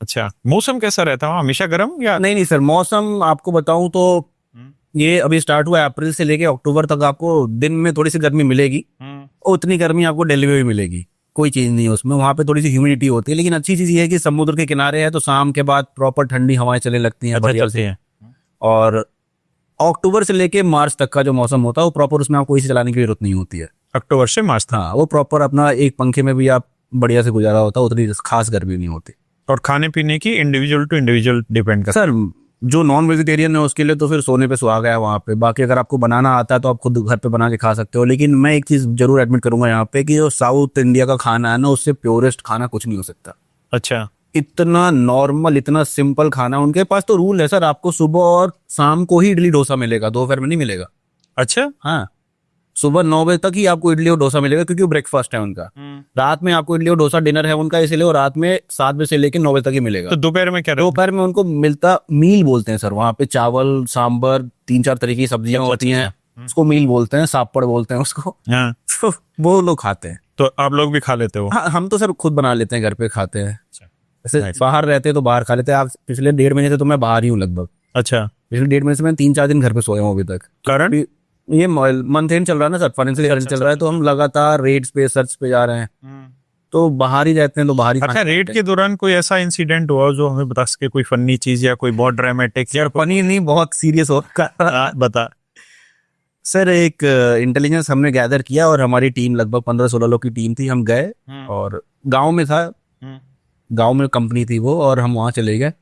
अच्छा, मौसम कैसा रहता है वहाँ? हमेशा गर्म या? नहीं नहीं सर, मौसम आपको बताऊं तो ये अभी स्टार्ट हुआ है अप्रैल से लेके अक्टूबर तक, आपको दिन में थोड़ी सी गर्मी मिलेगी, और उतनी गर्मी आपको दिल्ली में भी मिलेगी, कोई चीज नहीं है उसमें। वहां पे थोड़ी सी ह्यूमिडिटी होती है, लेकिन अच्छी चीज ये है कि समुद्र के किनारे है तो शाम के बाद प्रॉपर ठंडी हवाएं चलने लगती हैं बढ़िया चलती से। है। और अक्टूबर से लेके मार्च तक का जो मौसम होता है वो प्रॉपर, उसमें आपको एसी चलाने की जरूरत नहीं होती है। अक्टूबर से मार्च तक। हाँ, वो प्रॉपर अपना एक पंखे में भी आप बढ़िया से गुजारा होता है, उतनी खास गर्मी नहीं होती। और खाने पीने की इंडिविजुअल टू इंडिविजुअल डिपेंड करता सर जो नॉन वेजिटेरियन है उसके लिए तो फिर सोने पे सुहागा है वहाँ पे। बाकी अगर आपको बनाना आता है तो आप खुद घर पे बना के खा सकते हो। लेकिन मैं एक चीज जरूर एडमिट करूंगा यहाँ पे कि जो साउथ इंडिया का खाना है ना, उससे प्योरेस्ट खाना कुछ नहीं हो सकता। है। अच्छा, इतना नॉर्मल, इतना सिंपल खाना। उनके पास तो रूल है सर, आपको सुबह और शाम को ही इडली डोसा मिलेगा, दोपहर में नहीं मिलेगा। अच्छा। हाँ, सुबह 9 बजे तक ही आपको इडली और डोसा मिलेगा, क्योंकि वो ब्रेकफास्ट है उनका। रात में आपको इडली और डोसा डिनर है उनका, इसलिए वो रात में 7 बजे से लेकर 9 बजे तक ही मिलेगा। तो दोपहर में क्या रहता दोपहर में उनको मिलता, मील बोलते हैं सर वहाँ पे, चावल सांबर 3-4 तरह की सब्जियां होती हैं, उसको मील बोलते हैं, सापड़ बोलते हैं उसको। है? हाँ, तो वो लोग खाते हैं। तो आप लोग भी खा लेते हो? हाँ, हम तो सर खुद बना लेते हैं, घर पे खाते हैं। ऐसे Nice. बाहर रहते हैं तो बाहर खा लेते हैं। आप पिछले 1.5 महीने से तो मैं बाहर ही हूँ लगभग। अच्छा, पिछले 1.5 महीने से मैं 3-4 दिन घर पे सोया हूँ अभी तक। कारण? ये मंथ एंड चल रहा है ना सर, फाइनेंशियल चल रहा है, तो हम लगातार रेट्स पे सर्च पे जा रहे हैं, तो बाहर ही रहते हैं, तो बाहर ही अच्छा, खाना रेड खाते के दौरान कोई ऐसा इंसिडेंट हुआ जो हमें बता सके, कोई फनी चीज या कोई बहुत ड्रामेटिक? हैं। पनीर नहीं, बहुत सीरियस होगा। बता। सर एक इंटेलिजेंस हमने गैदर किया और हमारी टीम लगभग 15-16 लोग की टीम थी। हम गए और गांव में था, गांव में कंपनी थी वो, और हम वहां चले गए।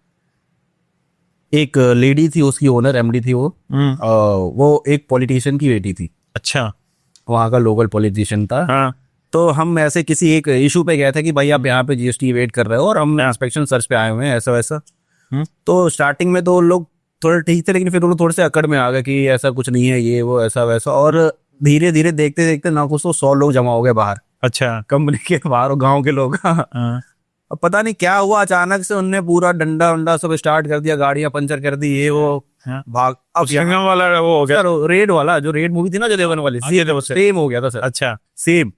एक लेडी थी, उसकी ओनर एमडी थी वो एक पॉलिटिशियन की बेटी थी, अच्छा। वहाँ का लोकल पॉलिटिशियन था। हाँ। तो हम ऐसे किसी एक इशू पे गए थे कि भाई आप यहाँ पे जीएसटी वेट कर रहे हो और हम इंस्पेक्शन सर्च पे आए हुए हैं, ऐसा वैसा। तो स्टार्टिंग में तो लोग थोड़े ठीक थे, लेकिन फिर वो लोग थोड़े से अकड़ में आ गए कि ऐसा कुछ नहीं है, ये वो ऐसा वैसा। और धीरे धीरे देखते देखते ना कुछ तो 100 लोग जमा हो गए बाहर, अच्छा। कंपनी के बाहर, गांव के लोग। हाँ। अब पता नहीं क्या हुआ, अचानक से उनने पूरा डंडा वंडा सब स्टार्ट कर दिया, गाड़ियां पंचर कर दी, ये वो। हाँ। भाग अब सिंघम वाला वो हो गया। सर रेड वाला, जो रेड मूवी थी ना, जो देवन वाली, सेम हो गया था सर। अच्छा। सेम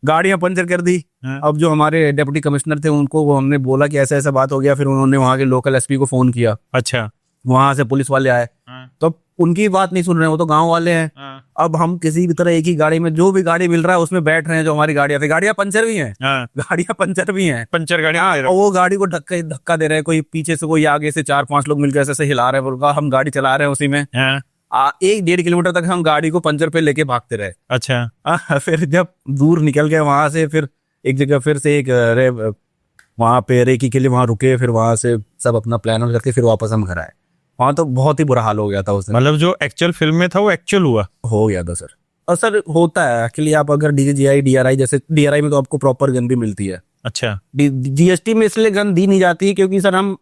गाड़ियां पंचर कर दी। अब जो हमारे डिप्टी कमिश्नर थे उनको वो हमने बोला कि ऐसा ऐसा बात हो गया, फिर उन्होंने वहां के लोकल एसपी को फोन किया। अच्छा। वहां से पुलिस वाले आए, तो अब उनकी बात नहीं सुन रहे, वो तो गांव वाले हैं। अब हम किसी भी तरह एक ही गाड़ी में, जो भी गाड़ी मिल रहा है उसमें बैठ रहे हैं, जो हमारी गाड़ियां थी, गाड़ियां पंचर भी हैं, गाड़ियां पंचर भी हैं, पंचर गाड़ी। और वो गाड़ी को धक्का दे रहे हैं, कोई पीछे से, कोई आगे से, 4-5 लोग मिलकर ऐसे हिला रहे हैं, बोलगा हम गाड़ी चला रहे हैं उसी में। 1-1.5 किलोमीटर तक हम गाड़ी को पंचर पे लेके भागते रहे। अच्छा। फिर जब दूर निकल गए वहां से, फिर एक जगह फिर से एक वहां पे रेकी के लिए वहां रुके, फिर वहां से सब अपना प्लान करके फिर वापस हम घर आए। वहां तो बहुत ही बुरा हाल हो गया था उस दिन। मतलब जो एक्चुअल फिल्म में था वो एक्चुअल हुआ? हो गया था सर। और सर होता है एक्चुअली, आप अगर डीजीआई डीआरआई, जैसे डीआरआई में तो आपको प्रॉपर गन भी मिलती है। अच्छा। जीएसटी में इसलिए गन दी नहीं जाती है क्योंकि सर हम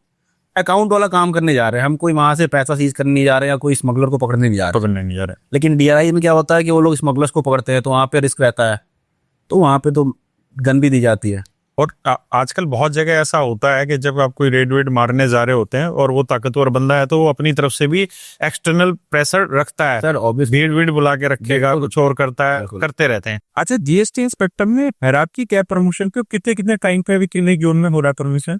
अकाउंट वाला काम करने जा रहे हैं, हम कोई वहां से पैसा सीज करने नहीं जा रहे हैं या कोई स्मगलर को पकड़ने नहीं जा रहे। लेकिन डीआरआई में क्या होता है कि वो लोग स्मगलर्स को पकड़ते हैं, तो वहां पे रिस्क रहता है, तो वहां पे तो गन भी दी जाती है। और आजकल बहुत जगह ऐसा होता है कि जब आप कोई रेड वेड मारने जा रहे होते हैं और वो ताकतवर बंदा है, तो वो अपनी तरफ से भी एक्सटर्नल प्रेशर रखता है सर ऑब्वियसली, भीड़ भीड़ बुला के रखेगा, कुछ और करता है, करते रहते हैं। अच्छा, जीएसटी इंस्पेक्टर में हैरारकी क्या प्रमोशन के कितने कितने टाइम पे, कितने जोन में हो रहा प्रमोशन?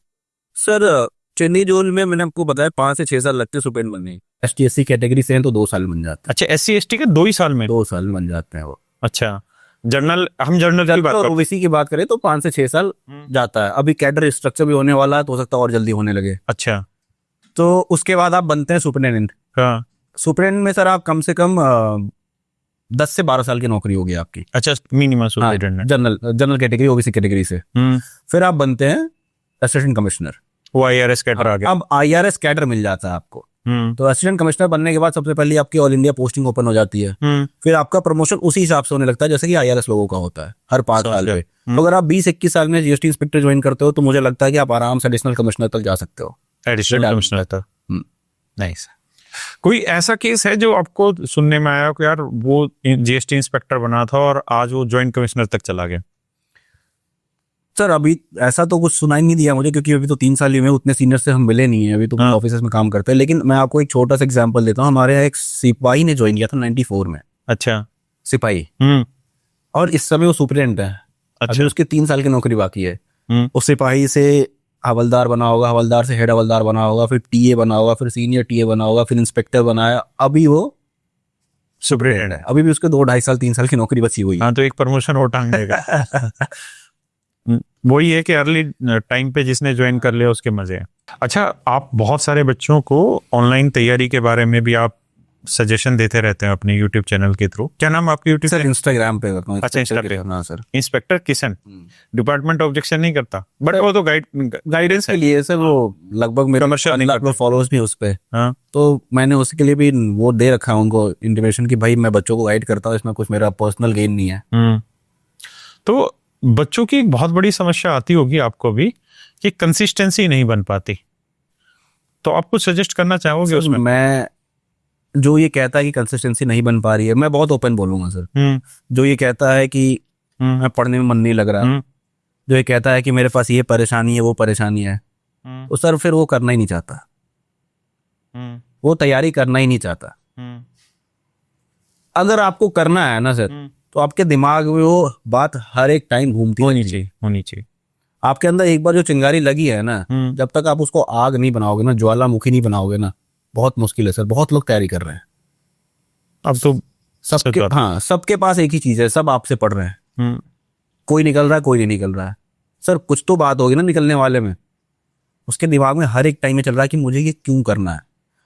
सर चेन्नई जोन में मैंने आपको बताया 5 से 6 साल लगते हैं सुप्रीम बनने। ST/SC कैटेगरी से हैं तो 2 साल बन जाते हैं। अच्छा, SC/ST के 2 ही साल में? 2 साल बन जाते हैं वो। अच्छा, जनरल, हम जनरल की बात और करते हैं। ओबीसी की बात करें तो 5 से 6 साल जाता है। अभी कैडर स्ट्रक्चर भी होने वाला है, तो हो सकता है और जल्दी होने लगे। अच्छा। तो उसके बाद आप बनते हैं सुपरिटेंडेंट। हाँ। सुपरिटेंडेंट में सर आप कम से कम 10 से 12 साल की नौकरी होगी आपकी। अच्छा, minimum superintendent. General category, OBC category से। फिर आप बनते हैं असिस्टेंट कमिश्नर। वो IRS कैडर आ गया। अब IRS कैडर मिल जाता है आपको। तो असिस्टेंट कमिश्नर बनने के बाद सबसे पहले आपकी ऑल इंडिया पोस्टिंग ओपन हो जाती है। फिर आपका प्रमोशन उसी हिसाब से होने लगता है जैसे कि IRS लोगों का होता है हर 5 साल पे। तो अगर आप 20-21 साल में जीएसटी इंस्पेक्टर ज्वाइन करते हो तो मुझे लगता है कि आप आराम से एडिशनल कमिश्नर तक जा सकते हो। एडिशनल कमिश्नर तक। नाइस। कोई ऐसा केस है जो आपको सुनने में आया कि यार वो जीएसटी इंस्पेक्टर बना था और आज वो ज्वाइंट कमिश्नर तक चला गया? सर अभी ऐसा तो कुछ सुनाई नहीं दिया मुझे, क्योंकि अभी तो 3 साल ही हुए, उतने सीनियर से हम मिले नहीं है, अभी तो हाँ। ऑफिस में काम करते हैं। लेकिन मैं आपको एक छोटा सा एग्जांपल देता हूँ। हमारे यहाँ एक सिपाही ने ज्वाइन किया था 94 में, अच्छा। सिपाही, हम्म। और इस समय वो सुपरिटेंडेंट है। अच्छा। अभी उसके 3 साल की नौकरी बाकी है। हम्म। उस सिपाही से हवलदार बना होगा, हवलदार से हेड हवलदार बना होगा, फिर टीए बना होगा, फिर सीनियर टीए बना होगा, फिर इंस्पेक्टर बनाया, अभी वो सुपरिटेंडेंट है। अभी भी उसके 2-2.5 साल 3 साल की नौकरी बची हुई है। हाँ, तो एक प्रमोशन और टांग देगा। वही है कि अर्ली टाइम पे जिसने ज्वाइन कर लिया उसके मजे हैं। अच्छा, आप बहुत सारे बच्चों को ऑनलाइन तैयारी के बारे में भी आप सजेशन देते रहते हैं अपने यूट्यूब चैनल के थ्रू। क्या नाम है आपके यूट्यूब सर चैनल? इंस्टाग्राम पे करता हूँ। अच्छा, इंस्टा पे। हाँ sir. Inspector Kishan. Department objection नहीं करता, बट वो तो गाइडेंस के है। लिए सर वो लगभग मेरे Commercial नहीं करते। फॉलोअर्स भी उस पे, हाँ। तो मैंने उसके लिए भी वो दे रखा है उनको इंटीमेशन कि भाई मैं बच्चों को गाइड करता हूँ, इसमें कुछ मेरा पर्सनल गेन नहीं है। तो बच्चों की एक बहुत बड़ी समस्या आती होगी आपको भी कि कंसिस्टेंसी नहीं बन पाती, तो आप कुछ सजेस्ट करना चाहोगे सर, उसमें? मैं जो ये कहता है कि कंसिस्टेंसी नहीं बन पा रही है, मैं बहुत ओपन बोलूंगा सर। जो ये कहता है कि मैं पढ़ने में मन नहीं लग रहा, जो ये कहता है कि मेरे पास ये परेशानी है वो परेशानी है, तो सर फिर वो करना ही नहीं चाहता, वो तैयारी करना ही नहीं चाहता। अगर आपको करना है ना सर, तो आपके दिमाग में वो बात हर एक टाइम घूमती होनी रहती है। चाहिए, होनी चाहिए। आपके अंदर एक बार जो चिंगारी लगी है ना, जब तक आप उसको आग नहीं बनाओगे ना, ज्वालामुखी नहीं बनाओगे ना, बहुत मुश्किल है सर। बहुत लोग तैयारी कर रहे हैं अब तो सबके, हाँ सबके पास एक ही चीज है, सब आपसे पढ़ रहे हैं, कोई निकल रहा है कोई नहीं निकल रहा है। सर कुछ तो बात होगी ना निकलने वाले में, उसके दिमाग में हर एक टाइम में चल रहा है कि मुझे ये क्यों करना है,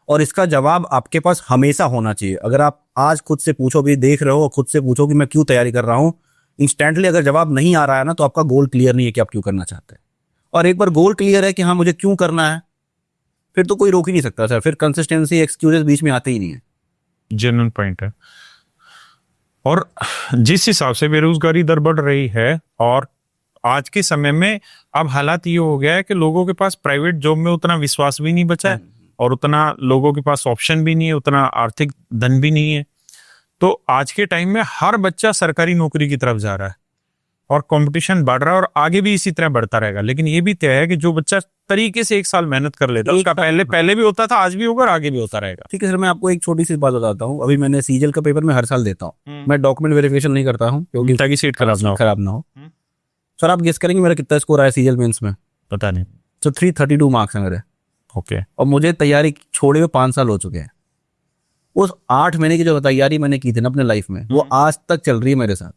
और इसका जवाब आपके पास हमेशा होना चाहिए। अगर आप आज खुद से पूछो, भी देख रहे हो, खुद से पूछो कि मैं क्यों तैयारी कर रहा हूँ, इंस्टेंटली अगर जवाब नहीं आ रहा है ना, तो आपका गोल क्लियर नहीं है कि आप क्यों करना चाहते हैं। और एक बार गोल क्लियर है कि हाँ मुझे क्यों करना है, फिर तो कोई रोक ही नहीं सकता सर। फिर कंसिस्टेंसी एक्सक्यूजेस बीच में आते ही नहीं है। जेन्युइन पॉइंट है। और जिस हिसाब से बेरोजगारी दर बढ़ रही है, और आज के समय में अब हालात ये हो गया है कि लोगों के पास प्राइवेट जॉब में उतना विश्वास भी नहीं बचा है, और उतना लोगों के पास ऑप्शन भी नहीं है, उतना आर्थिक धन भी नहीं है। तो आज के टाइम में हर बच्चा सरकारी नौकरी की तरफ जा रहा है, और कंपटीशन बढ़ रहा है, और आगे भी इसी तरह बढ़ता रहेगा। लेकिन ये भी तय है कि जो बच्चा तरीके से 1 साल मेहनत कर लेता है, उसका पहले भी होता था, आज भी होगा और आगे भी होता रहेगा। ठीक है सर, मैं आपको एक छोटी सी बात बताता हूँ। अभी मैंने सीजीएल का पेपर में हर साल देता हूँ, मैं डॉक्यूमेंट वेरिफिकेशन नहीं करता हूँ क्योंकि ताकि सीट खराब ना हो। सर आप गेस करेंगे मेरा कितना स्कोर आया सीजीएल मेंस में? पता नहीं। तो 332 मार्क्स है मेरे। ओके। और मुझे तैयारी छोड़े हुए 5 साल हो चुके हैं। उस 8 महीने की जो तैयारी मैंने की थी ना अपने लाइफ में, वो आज तक चल रही है मेरे साथ।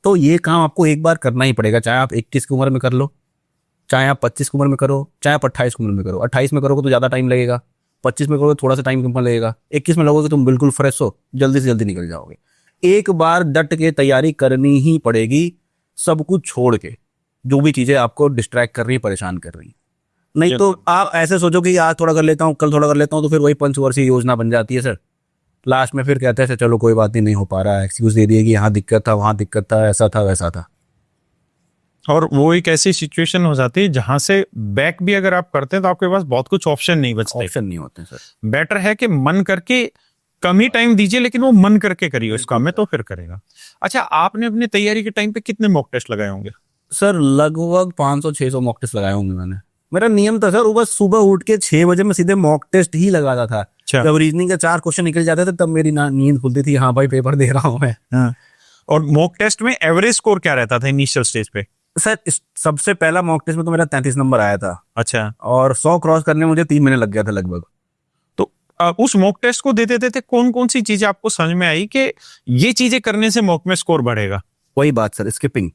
तो ये काम आपको एक बार करना ही पड़ेगा, चाहे आप 21 की उम्र में कर लो, चाहे आप 25 की उम्र में करो, चाहे आप 28 की उम्र में करो। 28 में करोगे तो ज़्यादा टाइम लगेगा, 25 में करोगे थोड़ा सा टाइम कम लगेगा, 21 में लगोगे तुम बिल्कुल फ्रेश हो, जल्दी से जल्दी निकल जाओगे। एक बार डट के तैयारी करनी ही पड़ेगी, सब कुछ छोड़ के, जो भी चीज़ें आपको डिस्ट्रैक्ट कर रही है, परेशान कर रही है। नहीं तो आप ऐसे सोचो कि आज थोड़ा कर लेता हूँ, कल थोड़ा कर लेता हूँ, तो फिर वही पंचवर्षीय योजना बन जाती है सर। लास्ट में फिर कहते हैं चलो कोई बात नहीं हो पा रहा है, एक्सक्यूज दे दिए कि यहाँ दिक्कत था, वहाँ दिक्कत था, ऐसा था वैसा था। और वो एक ऐसी सिचुएशन हो जाती है जहां से बैक भी अगर आप करते हैं तो आपके पास बहुत कुछ ऑप्शन नहीं बचते। ऑप्शन नहीं होते सर। बेटर है कि मन करके कम ही टाइम दीजिए, लेकिन वो मन करके करिए उस काम में, तो फिर करेगा। अच्छा, आपने अपनी तैयारी के टाइम पे कितने मॉक टेस्ट लगाए होंगे? सर लगभग 500-600 मॉक टेस्ट लगाए होंगे मैंने। मेरा नियम था सर, वो बस सुबह उठ के 6 बजे मैं सीधे मॉक टेस्ट ही लगाता था। जब रीजनिंग के 4 क्वेश्चन निकल जाते थे तब मेरी नींद खुलती थी, हाँ भाई पेपर दे रहा हूँ मैं। हाँ। और मॉक टेस्ट में एवरेज स्कोर क्या रहता था इनिशियल स्टेज पे? सर सबसे पहला मॉक टेस्ट में तो मेरा 33 नंबर आया था। अच्छा। और 100 क्रॉस करने में मुझे 3 महीने लग गया था लगभग। तो उस मॉक टेस्ट को देते देते कौन कौन सी चीजें आपको समझ में आई कि ये चीजें करने से मॉक में स्कोर बढ़ेगा? वही बात सर, स्किपिंग।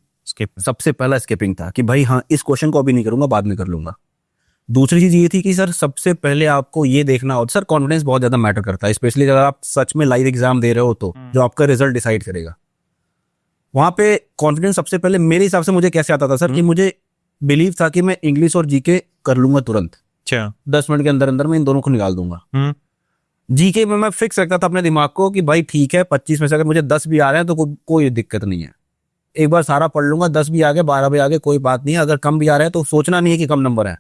सबसे पहला स्किपिंग था कि भाई हाँ इस क्वेश्चन को अभी नहीं करूंगा, बाद में कर लूंगा। दूसरी चीज ये थी कि सर सबसे पहले आपको ये देखना हो, सर कॉन्फिडेंस बहुत ज्यादा मैटर करता है, स्पेशली अगर आप सच में लाइव एग्जाम दे रहे हो तो, जो आपका रिजल्ट डिसाइड करेगा। वहां पे कॉन्फिडेंस सबसे पहले मेरे हिसाब से मुझे कैसे आता था सर, कि मुझे बिलीव था कि मैं इंग्लिश और जीके कर लूंगा तुरंत। अच्छा। 10 मिनट के अंदर अंदर मैं इन दोनों को निकाल दूंगा। जीके में मैं फिक्स रखता था अपने दिमाग को कि भाई ठीक है 25 में से अगर मुझे 10 भी आ रहे हैं तो कोई दिक्कत नहीं है, एक बार सारा पढ़ लूंगा। 10 भी आ गए, 12 भी आ गए, कोई बात नहीं है। अगर कम भी आ रहे हैं तो सोचना नहीं है कि कम नंबर है,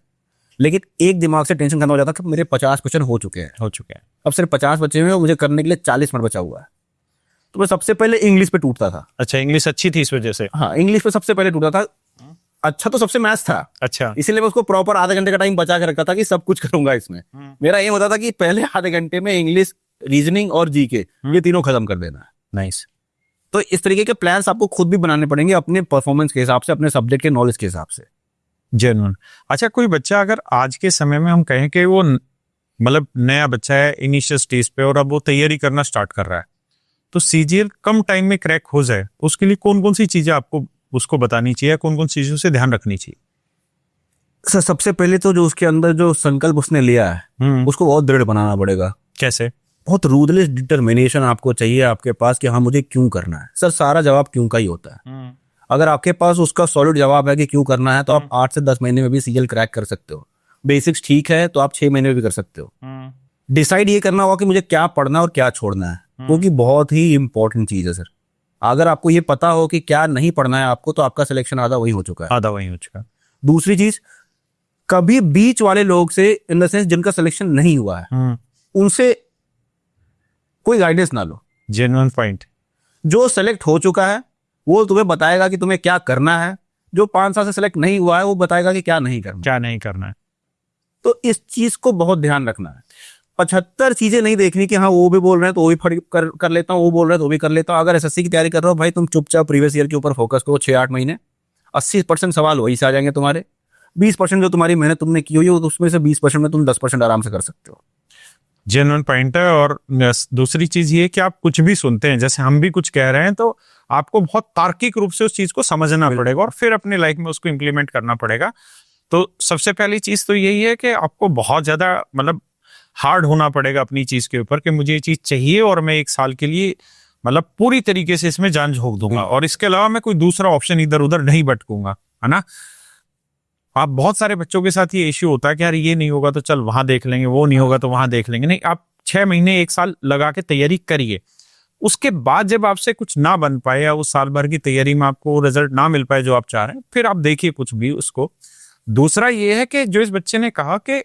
लेकिन एक दिमाग से टेंशन खत्म हो जाता कि मेरे 50 क्वेश्चन हो चुके हैं, अब सिर्फ 50 बचे हुए हैं, मुझे करने के लिए 40 मिनट बचा हुआ है। तो मैं सबसे पहले इंग्लिश पे टूटता था। अच्छा, इंग्लिश अच्छी थी इस वजह से? हाँ, इंग्लिश पे सबसे पहले टूटा था। अच्छा तो सबसे मैथ्स था, अच्छा। इसीलिए मैं उसको प्रॉपर आधे घंटे का टाइम बचा के रखा था कि सब कुछ करूंगा इसमें। मेरा ये होता था कि पहले आधे घंटे में इंग्लिश, रीजनिंग और जीके ये तीनों खत्म कर देना है। नाइस। तो इस तरीके के प्लान्स आपको खुद भी बनाने पड़ेंगे अपने परफॉर्मेंस के हिसाब से, अपने सब्जेक्ट के नॉलेज के हिसाब से। जेन्युइन। अच्छा, कोई बच्चा अगर आज के समय में हम कहें कि वो मतलब नया बच्चा है इनिशियल स्टेज पे और अब वो तैयारी करना स्टार्ट कर रहा है, तो सीजीएल कम टाइम में क्रैक हो जाए उसके लिए कौन कौन सी चीजें आपको उसको बतानी चाहिए, कौन कौन सी चीजों से ध्यान रखनी चाहिए? सर सबसे पहले तो जो उसके अंदर जो संकल्प उसने लिया है उसको बहुत दृढ़ बनाना पड़ेगा। कैसे? बहुत रूदलेस डिटर्मिनेशन आपको चाहिए आपके पास कि हाँ मुझे क्यों करना है। सर सारा जवाब क्यों का ही होता है। अगर आपके पास उसका सॉलिड जवाब है कि क्यों करना है तो आप 8 से 10 महीने में भी सीजीएल क्रैक कर सकते हो। बेसिक्स ठीक है तो आप 6 महीने में भी कर सकते हो। डिसाइड ये करना होगा कि मुझे क्या पढ़ना और क्या छोड़ना है, क्योंकि बहुत ही इंपॉर्टेंट चीज है सर। अगर आपको ये पता हो कि क्या नहीं पढ़ना है आपको, तो आपका सिलेक्शन आधा वही हो चुका है। आधा वही हो चुका। दूसरी चीज, कभी बीच वाले लोग से, इन द सेंस जिनका सिलेक्शन नहीं हुआ है, उनसे कोई गाइडेंस ना लो। Genuine point. जो सेलेक्ट हो चुका है वो तुम्हें बताएगा कि तुम्हें क्या करना है, जो 5 साल से सेलेक्ट नहीं हुआ है वो बताएगा कि क्या नहीं करना, क्या नहीं करना है। तो इस चीज को बहुत ध्यान रखना है। 75 चीजें नहीं देखनी कि हाँ वो भी बोल रहे हैं तो वो भी कर लेता हूँ, वो बोल रहे हैं तो वो भी कर लेता हूँ। अगर एसएससी की तैयारी कर रहे हो भाई, तुम चुपचाप प्रीवियस ईयर के ऊपर फोकस करो 6-8 महीने। 80% सवाल वही से आ जाएंगे तुम्हारे। 20% जो तुम्हारी मेहनत तुमने की हुई है उसमें से 20% में तुम 10% आराम से कर सकते हो। जेन्युइन पॉइंट है। और दूसरी चीज ये कि आप कुछ भी सुनते हैं, जैसे हम भी कुछ कह रहे हैं, तो आपको बहुत तार्किक रूप से उस चीज को समझना पड़ेगा और फिर अपने लाइफ में उसको इम्प्लीमेंट करना पड़ेगा। तो सबसे पहली चीज तो यही है कि आपको बहुत ज्यादा मतलब हार्ड होना पड़ेगा अपनी चीज के ऊपर कि मुझे ये चीज चाहिए और मैं 1 साल के लिए मतलब पूरी तरीके से इसमें जान झोंक दूंगा और इसके अलावा मैं कोई दूसरा ऑप्शन इधर उधर नहीं भटकूंगा, है ना। आप बहुत सारे बच्चों के साथ ये इश्यू होता है कि यार ये नहीं होगा तो चल वहां देख लेंगे, वो नहीं होगा तो वहां देख लेंगे। नहीं, आप 6 महीने 1 साल लगा के तैयारी करिए। उसके बाद जब आपसे कुछ ना बन पाए या उस साल भर की तैयारी में आपको रिजल्ट ना मिल पाए जो आप चाह रहे हैं, फिर आप देखिए कुछ भी उसको। दूसरा ये है कि जो इस बच्चे ने कहा कि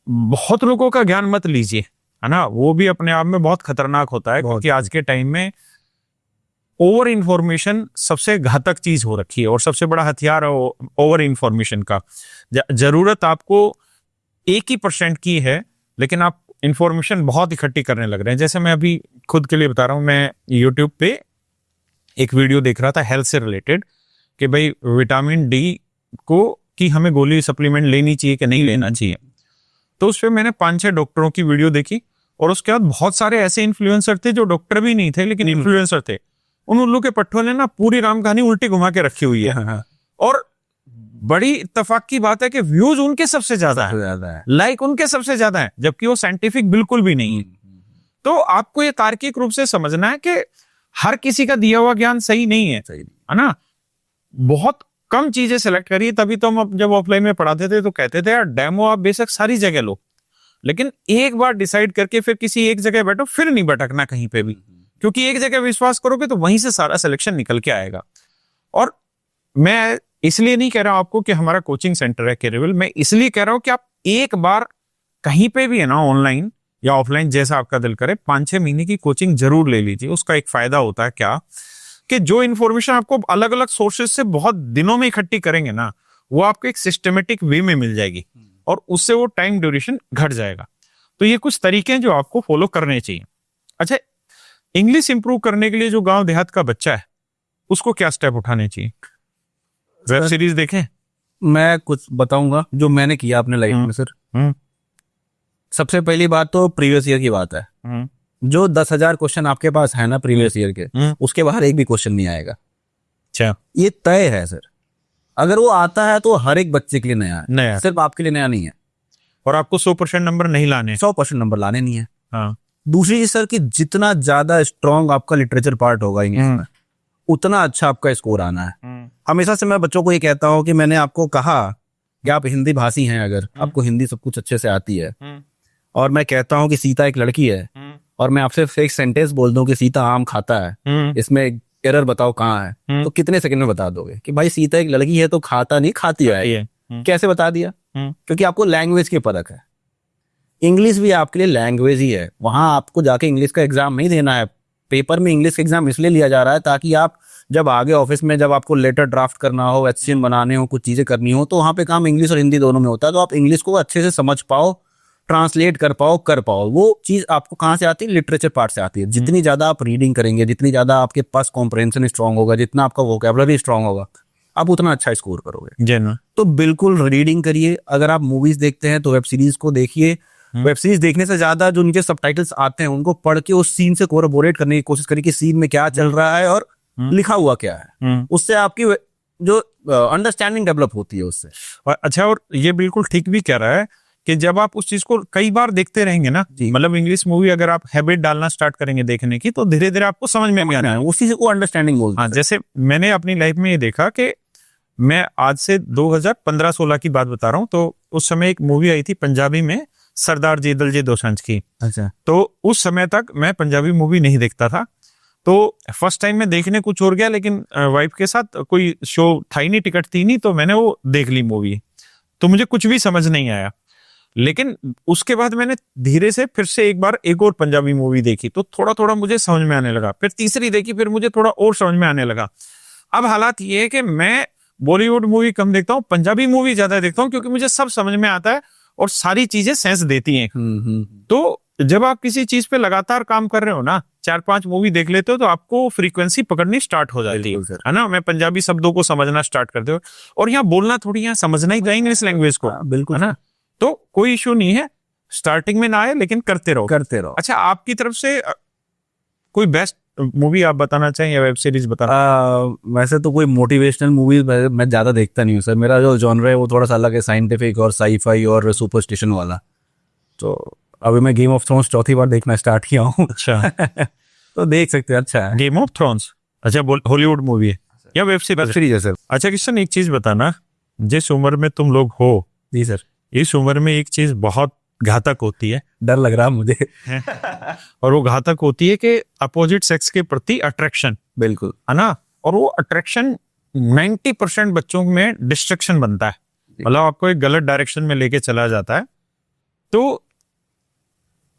बहुत लोगों का ज्ञान मत लीजिए, है ना, वो भी अपने आप में बहुत खतरनाक होता है, क्योंकि आज के टाइम में ओवर इंफॉर्मेशन सबसे घातक चीज हो रखी है और सबसे बड़ा हथियार है ओवर इंफॉर्मेशन का। जरूरत आपको 1% की है, लेकिन आप इंफॉर्मेशन बहुत इकट्ठी करने लग रहे हैं। जैसे मैं अभी खुद के लिए बता रहा हूँ, मैं यूट्यूब पे एक वीडियो देख रहा था हेल्थ से रिलेटेड कि भाई विटामिन डी को कि हमें गोली सप्लीमेंट लेनी चाहिए कि नहीं लेना चाहिए। तो उस पर मैंने 5-6 डॉक्टरों की वीडियो देखी और उसके बाद बहुत सारे ऐसे इन्फ्लुएंसर थे जो डॉक्टर भी नहीं थे लेकिन इन्फ्लुएंसर थे। उन उल्लू के पट्टों ने ना पूरी राम कहानी उल्टी घुमा के रखी हुई है और बड़ी इत्तेफाक की बात है कि व्यूज उनके सबसे ज्यादा है, लाइक उनके सबसे ज्यादा है, जबकि वो साइंटिफिक बिल्कुल भी नहीं है। तो आपको ये तार्किक रूप से समझना है कि हर किसी का दिया हुआ ज्ञान सही नहीं है, है ना। बहुत कम चीजें सेलेक्ट करिए। तभी तो हम जब ऑफलाइन में पढ़ाते थे तो कहते थे यार डेमो आप बेशक सारी जगह लो, लेकिन एक बार डिसाइड करके फिर किसी एक जगह बैठो, फिर नहीं भटकना कहीं पे भी, क्योंकि एक जगह विश्वास करोगे तो वहीं से सारा सिलेक्शन निकल के आएगा। और मैं इसलिए नहीं कह रहा हूं आपको कि हमारा कोचिंग सेंटर है कैरियर, मैं इसलिए कह रहा हूं कि आप एक बार कहीं पे भी है ना, ऑनलाइन या ऑफलाइन जैसा आपका दिल करे, 5-6 महीने की कोचिंग जरूर ले लीजिए। उसका एक फायदा होता है क्या कि जो इन्फॉर्मेशन आपको अलग अलग सोर्सेज से बहुत दिनों में इकट्ठी करेंगे ना, वो आपको एक सिस्टमेटिक वे में मिल जाएगी और उससे वो टाइम ड्यूरेशन घट जाएगा। तो ये कुछ तरीके हैं जो आपको फॉलो करने चाहिए। अच्छा, इंग्लिश इंप्रूव करने के लिए जो गांव देहात का बच्चा है उसको क्या स्टेप उठाने चाहिए? वेब सीरीज देखें? मैं कुछ बताऊंगा जो मैंने किया अपने लाइफ में सर। सबसे पहली बात तो प्रीवियस ईयर की बात है। जो 10,000 क्वेश्चन आपके पास है ना प्रीवियस ईयर के, उसके बाहर एक भी क्वेश्चन नहीं आएगा। अच्छा, ये तय है सर। अगर वो आता है तो हर एक बच्चे के लिए नया है, नया, सिर्फ आपके लिए नया नहीं है। और आपको 100% नंबर नहीं लाने, 100% नंबर लाने नहीं है। हाँ। दूसरी चीज सर कि जितना ज्यादा स्ट्रॉन्ग आपका लिटरेचर पार्ट होगा इंग्लिश में, उतना अच्छा आपका स्कोर आना है। हमेशा से मैं बच्चों को ये कहता हूँ कि मैंने आपको कहा कि आप हिंदी भाषी हैं, अगर आपको हिंदी सब कुछ अच्छे से आती है, और मैं कहता हूँ कि सीता एक लड़की है, और मैं आपसे फेक सेंटेंस बोल दूं कि सीता आम खाता है, इसमें एरर बताओ कहाँ है, तो कितने सेकंड में बता दोगे कि भाई सीता एक लड़की है तो खाता नहीं खाती है? कैसे बता दिया? क्योंकि आपको लैंग्वेज की परख है। इंग्लिश भी आपके लिए लैंग्वेज ही है। वहां आपको जाके इंग्लिश का एग्जाम नहीं देना है। पेपर में इंग्लिश का एग्जाम इसलिए लिया जा रहा है ताकि आप जब आगे ऑफिस में जब आपको लेटर ड्राफ्ट करना हो, एचसीएन बनाने हो, कुछ चीजें करनी हो, तो वहाँ पे काम इंग्लिश और हिंदी दोनों में होता है। तो आप इंग्लिश को अच्छे से समझ पाओ, ट्रांसलेट कर पाओ, वो चीज आपको कहाँ से आती है? लिटरेचर पार्ट से आती है। जितनी ज्यादा आप रीडिंग करेंगे, जितनी ज्यादा आपके पास कॉम्प्रहेंशन स्ट्रांग होगा, जितना आपका वोकैबुलरी स्ट्रांग होगा, आप उतना अच्छा स्कोर करोगे। जी ना। तो बिल्कुल रीडिंग करिए। अगर आप मूवीज देखते हैं तो वेब सीरीज को देखिए। वेब सीरीज देखने से ज्यादा जो नीचे सबटाइटल्स आते हैं उनको पढ़ के उस सीन से कोलैबोरेट करने की कोशिश करिए कि सीन में क्या चल रहा है और लिखा हुआ क्या है। उससे आपकी जो अंडरस्टैंडिंग डेवलप होती है उससे। और अच्छा, और ये बिल्कुल ठीक भी कह रहा है कि जब आप उस चीज को कई बार देखते रहेंगे ना, मतलब इंग्लिश मूवी अगर आप हैबिट डालना स्टार्ट करेंगे देखने की, तो धीरे धीरे आपको समझ में आना है। उसी से को अंडरस्टैंडिंग बोलते हैं। हाँ, जैसे मैंने अपनी लाइफ में ये देखा कि मैं आज से 2015-16 की बात बता रहा हूँ, तो उस समय एक मूवी आई थी पंजाबी में, सरदार जी दलजी दोसांझ की। अच्छा। तो उस समय तक मैं पंजाबी मूवी नहीं देखता था। तो फर्स्ट टाइम मैं देखने कुछ और गया, लेकिन वाइफ के साथ कोई शो था ही नहीं, टिकट थी नहीं, तो मैंने वो देख ली मूवी। तो मुझे कुछ भी समझ नहीं आया। लेकिन उसके बाद मैंने धीरे से फिर से एक और पंजाबी मूवी देखी, तो थोड़ा थोड़ा मुझे समझ में आने लगा। फिर तीसरी देखी, फिर मुझे थोड़ा और समझ में आने लगा। अब हालात ये है कि मैं बॉलीवुड मूवी कम देखता हूँ, पंजाबी मूवी ज्यादा देखता हूँ, क्योंकि मुझे सब समझ में आता है और सारी चीजें सेंस देती हैं। तो जब आप किसी चीज पे लगातार काम कर रहे हो ना, 4-5 मूवी देख लेते हो, तो आपको फ्रीक्वेंसी पकड़नी स्टार्ट हो जाती है ना। मैं पंजाबी शब्दों को समझना स्टार्ट करते हो, और यहाँ बोलना थोड़ी, यहाँ समझना ही जाएंगे इस लैंग्वेज को, बिल्कुल है ना। तो कोई इशू नहीं है, स्टार्टिंग में ना आए, लेकिन करते रहो। अच्छा, आपकी तरफ से कोई बेस्ट मूवी आप बताना चाहें या वेब सीरीज बताना? वैसे तो कोई मोटिवेशनल मूवी मैं ज्यादा देखता नहीं हूँ सर। मेरा जो जॉनर है वो थोड़ा सा अलग है, साइंटिफिक और साईफाई और सुपरस्टिशन वाला। तो अभी मैं गेम ऑफ थ्रोन्स चौथी बार देखना स्टार्ट किया हूँ। अच्छा। तो देख सकते हैं, अच्छा है। गेम ऑफ थ्रोन्स, अच्छा, हॉलीवुड मूवी है या वेब सीरीज है सर? अच्छा किशन, एक चीज बताना, जिस उम्र में तुम लोग हो, जी सर, इस उम्र में एक चीज बहुत घातक होती है, डर लग रहा मुझे। और वो घातक होती है कि अपोजिट सेक्स के प्रति अट्रैक्शन। बिल्कुल, है ना। और वो अट्रैक्शन 90% बच्चों में डिस्ट्रक्शन बनता है, मतलब आपको एक गलत डायरेक्शन में लेके चला जाता है। तो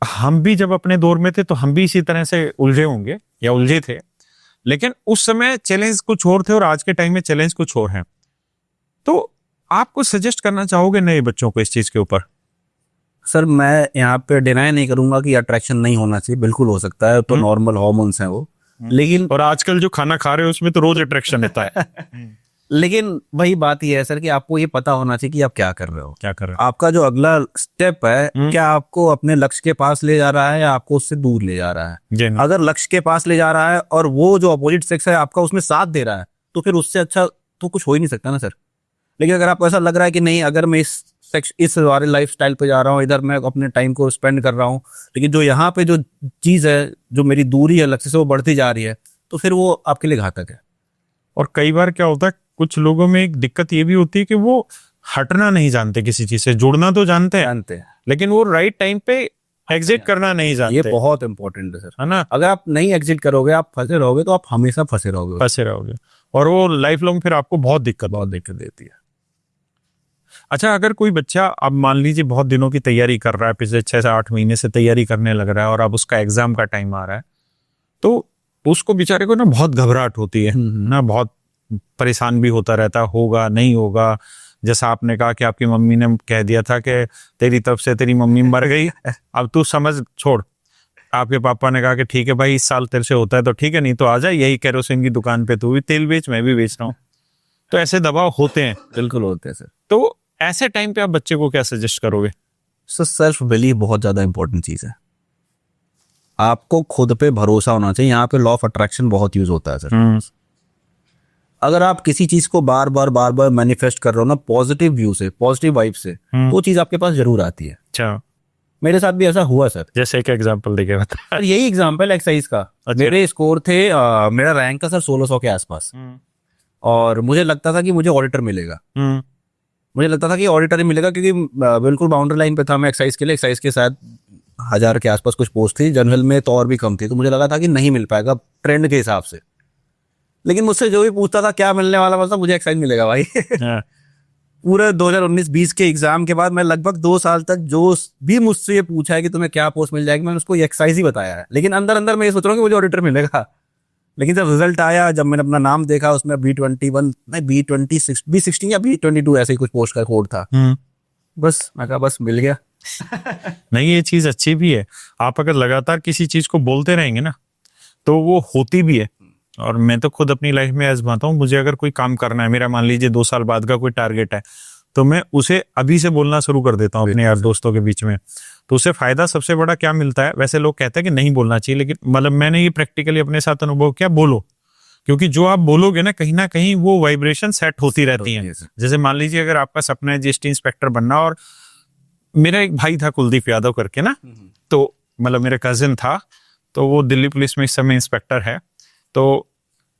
हम भी जब अपने दौर में थे तो हम भी इसी तरह से उलझे होंगे या उलझे थे, लेकिन उस समय चैलेंज कुछ और थे और आज के टाइम में चैलेंज कुछ और हैं। तो आपको सजेस्ट करना चाहोगे नए बच्चों को इस चीज के ऊपर? सर मैं यहाँ पे डिनाई नहीं करूंगा कि अट्रैक्शन नहीं होना चाहिए, बिल्कुल हो सकता है, तो नॉर्मल हार्मोन्स हैं वो। लेकिन और आजकल जो खाना खा रहे हो उसमें तो रोज अट्रैक्शन रहता है। लेकिन वही बात ये है सर कि आपको ये पता होना चाहिए कि आप क्या कर रहे हो, क्या कर रहे हो। आपका जो अगला स्टेप है क्या आपको अपने लक्ष्य के पास ले जा रहा है या आपको उससे दूर ले जा रहा है। अगर लक्ष्य के पास ले जा रहा है और वो जो अपोजिट सेक्स है आपका उसमें साथ दे रहा है, तो फिर उससे अच्छा तो कुछ हो ही नहीं सकता ना सर। लेकिन अगर आपको ऐसा लग रहा है कि नहीं, अगर मैं इस वाले लाइफ स्टाइल पे जा रहा हूँ, इधर मैं अपने टाइम को स्पेंड कर रहा हूँ, लेकिन जो यहाँ पे जो चीज है, जो मेरी दूरी है लक्ष्य से, वो बढ़ती जा रही है, तो फिर वो आपके लिए घातक है। और कई बार क्या होता है, कुछ लोगों में एक दिक्कत ये भी होती है कि वो हटना नहीं जानते, किसी चीज से जुड़ना तो जानते हैं, लेकिन वो राइट टाइम पे एग्जिट करना नहीं जानते। ये बहुत इंपॉर्टेंट है सर, है ना। अगर आप नहीं एग्जिट करोगे, आप फंसे रहोगे, तो आप हमेशा फंसे रहोगे और वो लाइफ लॉन्ग फिर आपको बहुत दिक्कत देती है। अच्छा, अगर कोई बच्चा, अब मान लीजिए बहुत दिनों की तैयारी कर रहा है, पिछले 6 से 8 महीने से तैयारी करने लग रहा है, और अब उसका एग्जाम का टाइम आ रहा है, तो उसको बेचारे को ना बहुत घबराहट होती है ना, बहुत परेशान भी होता रहता, होगा नहीं होगा। जैसा आपने कहा कि आपकी मम्मी ने कह दिया था कि तेरी तरफ से तेरी मम्मी मर गई, अब तू समझ छोड़। आपके पापा ने कहा कि ठीक है भाई, इस साल तेरे से होता है तो ठीक है, नहीं तो आ जाए, यही केरोसिन की दुकान पे तू भी तेल बेच, मैं भी बेच रहा हूँ। तो ऐसे दबाव होते हैं, बिल्कुल होते हैं सर। तो ऐसे टाइम पे आप बच्चे को क्या सजेस्ट करोगे? सर सेल्फ बिलीव बहुत ज्यादा इंपॉर्टेंट चीज है। आपको खुद पे भरोसा होना चाहिए। यहाँ पे लॉ ऑफ अट्रैक्शन बहुत यूज होता है सर। अगर आप किसी चीज को बार बार मैनिफेस्ट कर रहे हो ना, पॉजिटिव व्यू से, पॉजिटिव वाइब से, तो चीज आपके पास जरूर आती है। अच्छा, मेरे साथ भी ऐसा हुआ सर। जैसे एक एग्जांपल देके बता। यही एग्जांपल एक्सरसाइज का। मेरे स्कोर थे, मेरा रैंक था सर 1600 के आसपास, और मुझे लगता था कि मुझे ऑडिटर मिलेगा। मुझे लगता था कि ऑडिटर ही मिलेगा, क्योंकि बिल्कुल बाउंड्री लाइन पे था मैं एक्साइज के लिए। एक्साइज के साथ 1000 के आसपास कुछ पोस्ट थी, जनरल में तो और भी कम थी, तो मुझे लगा था कि नहीं मिल पाएगा ट्रेंड के हिसाब से। लेकिन मुझसे जो भी पूछता था क्या मिलने वाला, मतलब मुझे एक्साइज मिलेगा भाई। पूरे 2019-20 के एग्जाम के बाद मैं लगभग 2 साल तक जो भी मुझसे ये पूछा है कि तुम्हें क्या पोस्ट मिल जाएगी, मैंने उसको एक्साइज ही बताया है। लेकिन अंदर अंदर मैं ये सोच रहा हूँ कि मुझे ऑडिटर मिलेगा। लेकिन जब रिजल्ट आया, जब मैंने अपना नाम देखा, उसमें B21 नहीं B16 या B22 ऐसे ही कुछ पोस्ट का कोड था। बस मैं कहा बस मिल गया। नहीं, ये चीज अच्छी भी है। आप अगर लगातार किसी चीज को बोलते रहेंगे ना तो वो होती भी है। और मैं तो खुद अपनी लाइफ में आजमाता हूँ, मुझे अगर कोई काम करना है, मेरा मान लीजिए 2 साल बाद का कोई टारगेट है, तो मैं उसे अभी से बोलना शुरू कर देता हूँ अपने यार दोस्तों के बीच में। तो उससे फायदा सबसे बड़ा क्या मिलता है, वैसे लोग कहते हैं कि नहीं बोलना चाहिए, लेकिन मतलब मैंने ये प्रैक्टिकली अपने साथ अनुभव किया, बोलो। क्योंकि जो आप बोलोगे ना कहीं वो वाइब्रेशन सेट होती रहती है। जैसे मान लीजिए अगर आपका सपना है जीएसटी इंस्पेक्टर बनना, और मेरा एक भाई था कुलदीप यादव करके ना, तो मतलब मेरा कजिन था, तो वो दिल्ली पुलिस में इस समय इंस्पेक्टर है। तो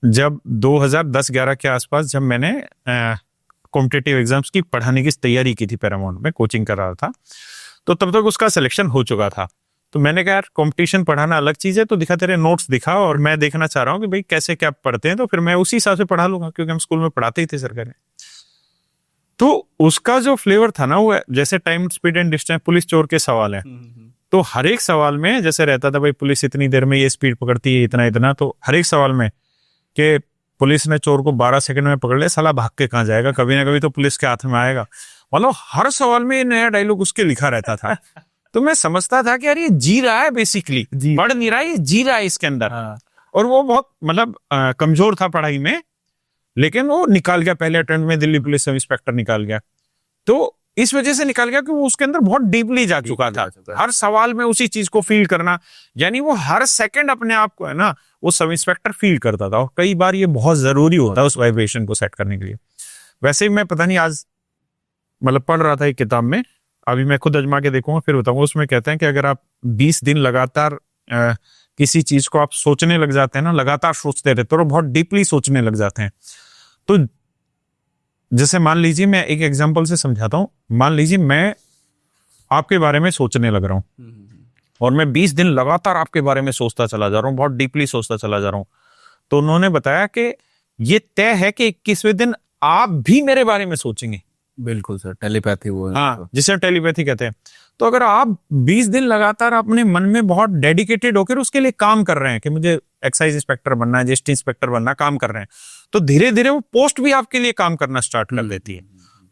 जब 2010-11 के आसपास जब मैंने कॉम्पिटिटिव एग्जाम्स की पढ़ाने की तैयारी की थी, पैरामाउंट में कोचिंग कर रहा था, तो तब तक उसका सिलेक्शन हो चुका था। तो मैंने कहा यार कंपटीशन पढ़ाना अलग चीज है, तो दिखा तेरे नोट्स दिखा, और मैं देखना चाह रहा हूँ कि भाई कैसे क्या पढ़ते हैं, तो फिर मैं उसी हिसाब से पढ़ा लूंगा, क्योंकि हम स्कूल में पढ़ाते ही थे सरकारी। तो उसका जो फ्लेवर था ना, वो जैसे time speed and distance, police चोर के सवाल है, तो हर एक सवाल में जैसे रहता था भाई पुलिस इतनी देर में ये स्पीड पकड़ती है इतना इतना, तो हर एक सवाल में कि पुलिस ने चोर को 12 सेकंड में पकड़ लिया, साला भाग के कहाँ जाएगा, कभी ना कभी तो पुलिस के हाथ में आएगा। मतलब हर सवाल में नया डायलॉग उसके लिखा रहता था। तो मैं समझता था कि यार ये जी रहा है, बेसिकली पढ़ नहीं रहा है, ये जी रहा है इसके अंदर। और वो बहुत मतलब कमजोर था पढ़ाई में, लेकिन वो निकाल गया, पहले अटेम्प्ट में दिल्ली पुलिस सब इंस्पेक्टर निकाल गया। तो इस वजह से निकाल गया कि वो उसके अंदर बहुत डीपली जा चुका था। हर सवाल में उसी चीज को फील करना, यानी वो हर सेकंड अपने आप को है ना वो सब इंस्पेक्टर फील करता था। और कई बार ये बहुत जरूरी होता है उस वाइब्रेशन को सेट करने के लिए। वैसे ही मैं पता नहीं आज मतलब पढ़ रहा था एक किताब में, अभी मैं खुद अजमा के देखूंगा फिर बताऊंगा। उसमें कहते हैं कि अगर आप 20 दिन लगातार किसी चीज को आप सोचने लग जाते हैं ना, लगातार सोचते रहते हो और बहुत डीपली सोचने लग जाते हैं, तो जैसे मान लीजिए मैं एक एग्जांपल से समझाता हूं। मान लीजिए मैं आपके बारे में सोचने लग रहा हूं और मैं 20 दिन लगातार आपके बारे में सोचता चला जा रहा हूं, बहुत डीपली सोचता चला जा रहा हूं। तो उन्होंने बताया कि ये तय है कि 21वें दिन आप भी मेरे बारे में सोचेंगे। बिल्कुल सर, टेलीपैथी वो है। हाँ, जिसे टेलीपैथी कहते हैं। तो अगर आप 20 दिन लगातार अपने मन में बहुत डेडिकेटेड होकर उसके लिए काम कर रहे हैं कि मुझे एक्साइज इंस्पेक्टर बनना है, जीएसटी इंस्पेक्टर बनना, काम कर रहे हैं, तो धीरे धीरे वो पोस्ट भी आपके लिए काम करना स्टार्ट कर देती है।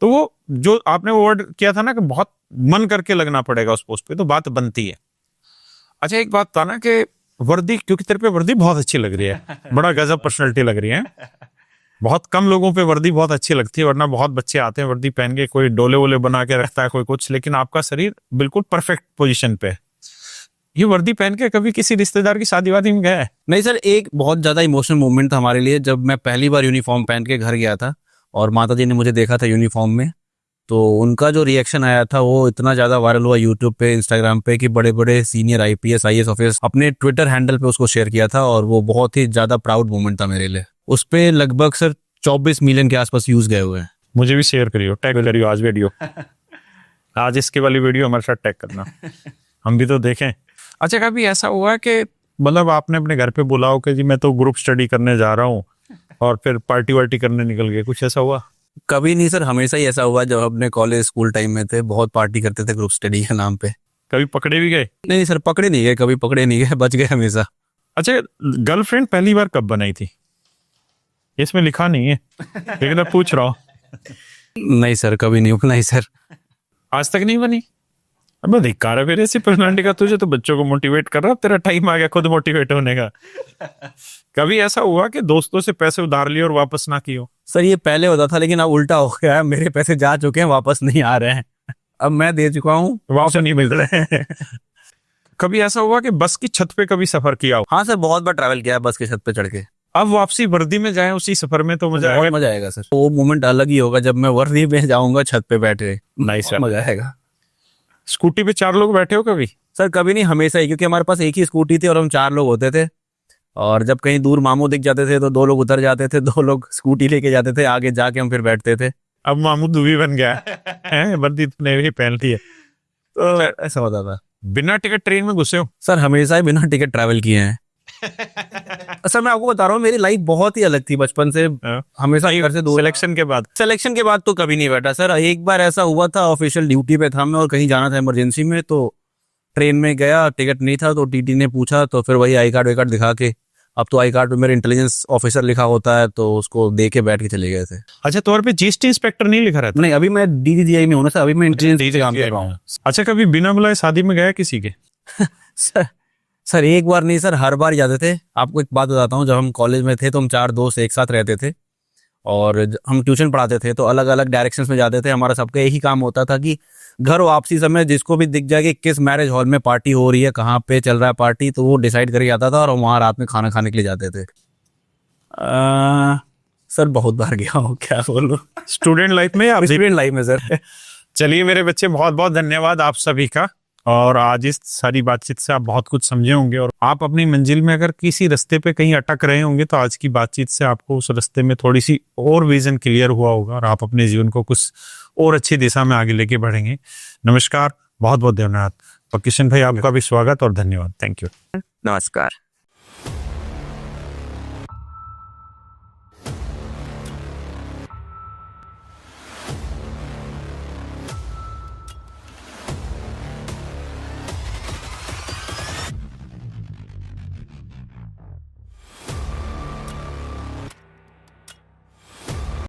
तो वो जो आपने वर्ड किया था ना कि बहुत मन करके लगना पड़ेगा उस पोस्ट पे, तो बात बनती है। अच्छा, एक बात था ना कि वर्दी, क्योंकि तेरे पे वर्दी बहुत अच्छी लग रही है, बड़ा गजब पर्सनैलिटी लग रही है। बहुत कम लोगों पे वर्दी बहुत अच्छी लगती है, वरना बहुत बच्चे आते हैं वर्दी पहन के, कोई डोले वोले बना के रखता है, कोई कुछ, लेकिन आपका शरीर बिल्कुल परफेक्ट पोजीशन पे है। ये वर्दी पहन के कभी किसी रिश्तेदार की शादी वादी में गया है? नहीं सर, एक बहुत ज्यादा इमोशनल मोमेंट था हमारे लिए जब मैं पहली बार यूनिफॉर्म पहन के घर गया था और माता जी ने मुझे देखा था यूनिफॉर्म में। तो उनका जो रिएक्शन आया था वो इतना ज्यादा वायरल हुआ यूट्यूब पे, इंस्टाग्राम पे, कि बड़े बड़े सीनियर IPS IAS ऑफिसर अपने ट्विटर हैंडल पे उसको शेयर किया था, और वो बहुत ही ज्यादा प्राउड मोमेंट था मेरे लिए। उस पे लगभग सर 24 मिलियन के आसपास व्यूज गए हुए हैं। मुझे भी शेयर करियो, टैग करियो आज वीडियो। आज इसके वाली वीडियो हमारे साथ टैग करना, हम भी तो देखें। अच्छा, कभी ऐसा हुआ कि मतलब आपने अपने घर पे बोला हो कि जी मैं तो ग्रुप स्टडी करने जा रहा हूँ, और फिर पार्टी वार्टी करने निकल गए, कुछ ऐसा हुआ? कभी नहीं सर, हमेशा ही ऐसा हुआ। जब अपने कॉलेज स्कूल टाइम में थे, बहुत पार्टी करते थे ग्रुप स्टडी के नाम पे। कभी पकड़े भी गए? नहीं सर, पकड़े नहीं गए, कभी पकड़े नहीं गए, बच गए हमेशा। अच्छा, गर्लफ्रेंड पहली बार कब बनाई थी? इसमें लिखा नहीं है लेकिन मैं पूछ रहा हूँ। नहीं सर, कभी नहीं बनाई सर। आज तक नहीं बनी? अब धिक्कार है फिर ऐसी पर्सनालिटी का, तुझे तो बच्चों को मोटिवेट कर रहा, तेरा टाइम आ गया खुद मोटिवेट होने का। कभी ऐसा हुआ कि दोस्तों से पैसे उधार लिए और वापस ना किए हो? सर ये पहले होता था, लेकिन अब उल्टा हो गया है, मेरे पैसे जा चुके हैं, वापस नहीं आ रहे हैं। अब मैं दे चुका हूँ, वापस नहीं मिल रहे हैं। कभी ऐसा हुआ कि बस की छत पे कभी सफर किया हो? हाँ सर, बहुत बार ट्रैवल किया है बस की छत पे चढ़ के। अब वापसी वर्दी में जाए उसी सफर में, तो मजा आएगा। मजा आएगा सर, वो मोमेंट अलग ही होगा जब मैं वर्दी में जाऊंगा छत पे बैठे। नहीं सर, मजा आएगा। स्कूटी पे 4 लोग बैठे हो कभी? सर कभी नहीं, हमेशा ही, क्योंकि हमारे पास एक ही स्कूटी थी और हम 4 लोग होते थे। और जब कहीं दूर मामू दिख जाते थे तो 2 लोग उतर जाते थे, 2 लोग स्कूटी लेके जाते थे, आगे जाके हम फिर बैठते थे। अब मामू दूवी बन गया है, वर्दी तुमने भी पहन ली है। तो ऐसा होता था। बिना टिकट ट्रेन में घुसे हो? सर हमेशा ही बिना टिकट ट्रैवल किए हैं। सर मैं आपको बता रहा हूँ, मेरी लाइफ बहुत ही अलग थी बचपन से, हमेशा घर से दूर। सिलेक्शन के बाद तो कभी नहीं बैठा सर। एक बार ऐसा हुआ था, ऑफिशियल ड्यूटी पे था मैं और कहीं जाना था इमरजेंसी में, तो ट्रेन में गया, टिकट नहीं था, तो टीटी ने पूछा, तो फिर वही आई कार्ड दिखा के अब तो आई कार्ड पे मेरे इंटेलिजेंस ऑफिसर लिखा होता है, तो उसको दे के बैठ के चले गए थे। अच्छा, तौर पे जीएसटी इंस्पेक्टर नहीं लिखा रहता? नहीं, अभी मैं DGGI में हूँ ना सर, अभी मैं इंटेलिजेंस काम कर रहा हूँ। अच्छा, कभी बिना बुलाए शादी में गया किसी के? सर एक बार नहीं सर, हर बार जाते थे। आपको एक बात बताता हूँ, जब हम कॉलेज में थे तो हम 4 दोस्त एक साथ रहते थे और हम ट्यूशन पढ़ाते थे, तो अलग अलग डायरेक्शंस में जाते थे। हमारा सबका यही काम होता था कि घर वापसी समय जिसको भी दिख जाए कि किस मैरिज हॉल में पार्टी हो रही है, कहाँ पे चल रहा है पार्टी, तो वो डिसाइड करके आता था और हम वहाँ रात में खाना खाने के लिए जाते थे। सर बहुत बार गया हूँ, क्या बोलूं। स्टूडेंट लाइफ में या स्टूडेंट लाइफ में सर। चलिए मेरे बच्चे, बहुत बहुत धन्यवाद आप सभी का। और आज इस सारी बातचीत से आप बहुत कुछ समझे होंगे, और आप अपनी मंजिल में अगर किसी रास्ते पे कहीं अटक रहे होंगे तो आज की बातचीत से आपको उस रास्ते में थोड़ी सी और विजन क्लियर हुआ होगा और आप अपने जीवन को कुछ और अच्छी दिशा में आगे लेके बढ़ेंगे। नमस्कार, बहुत बहुत धन्यवाद। और किशन भाई, आपका भी स्वागत और धन्यवाद। Thank you. नमस्कार।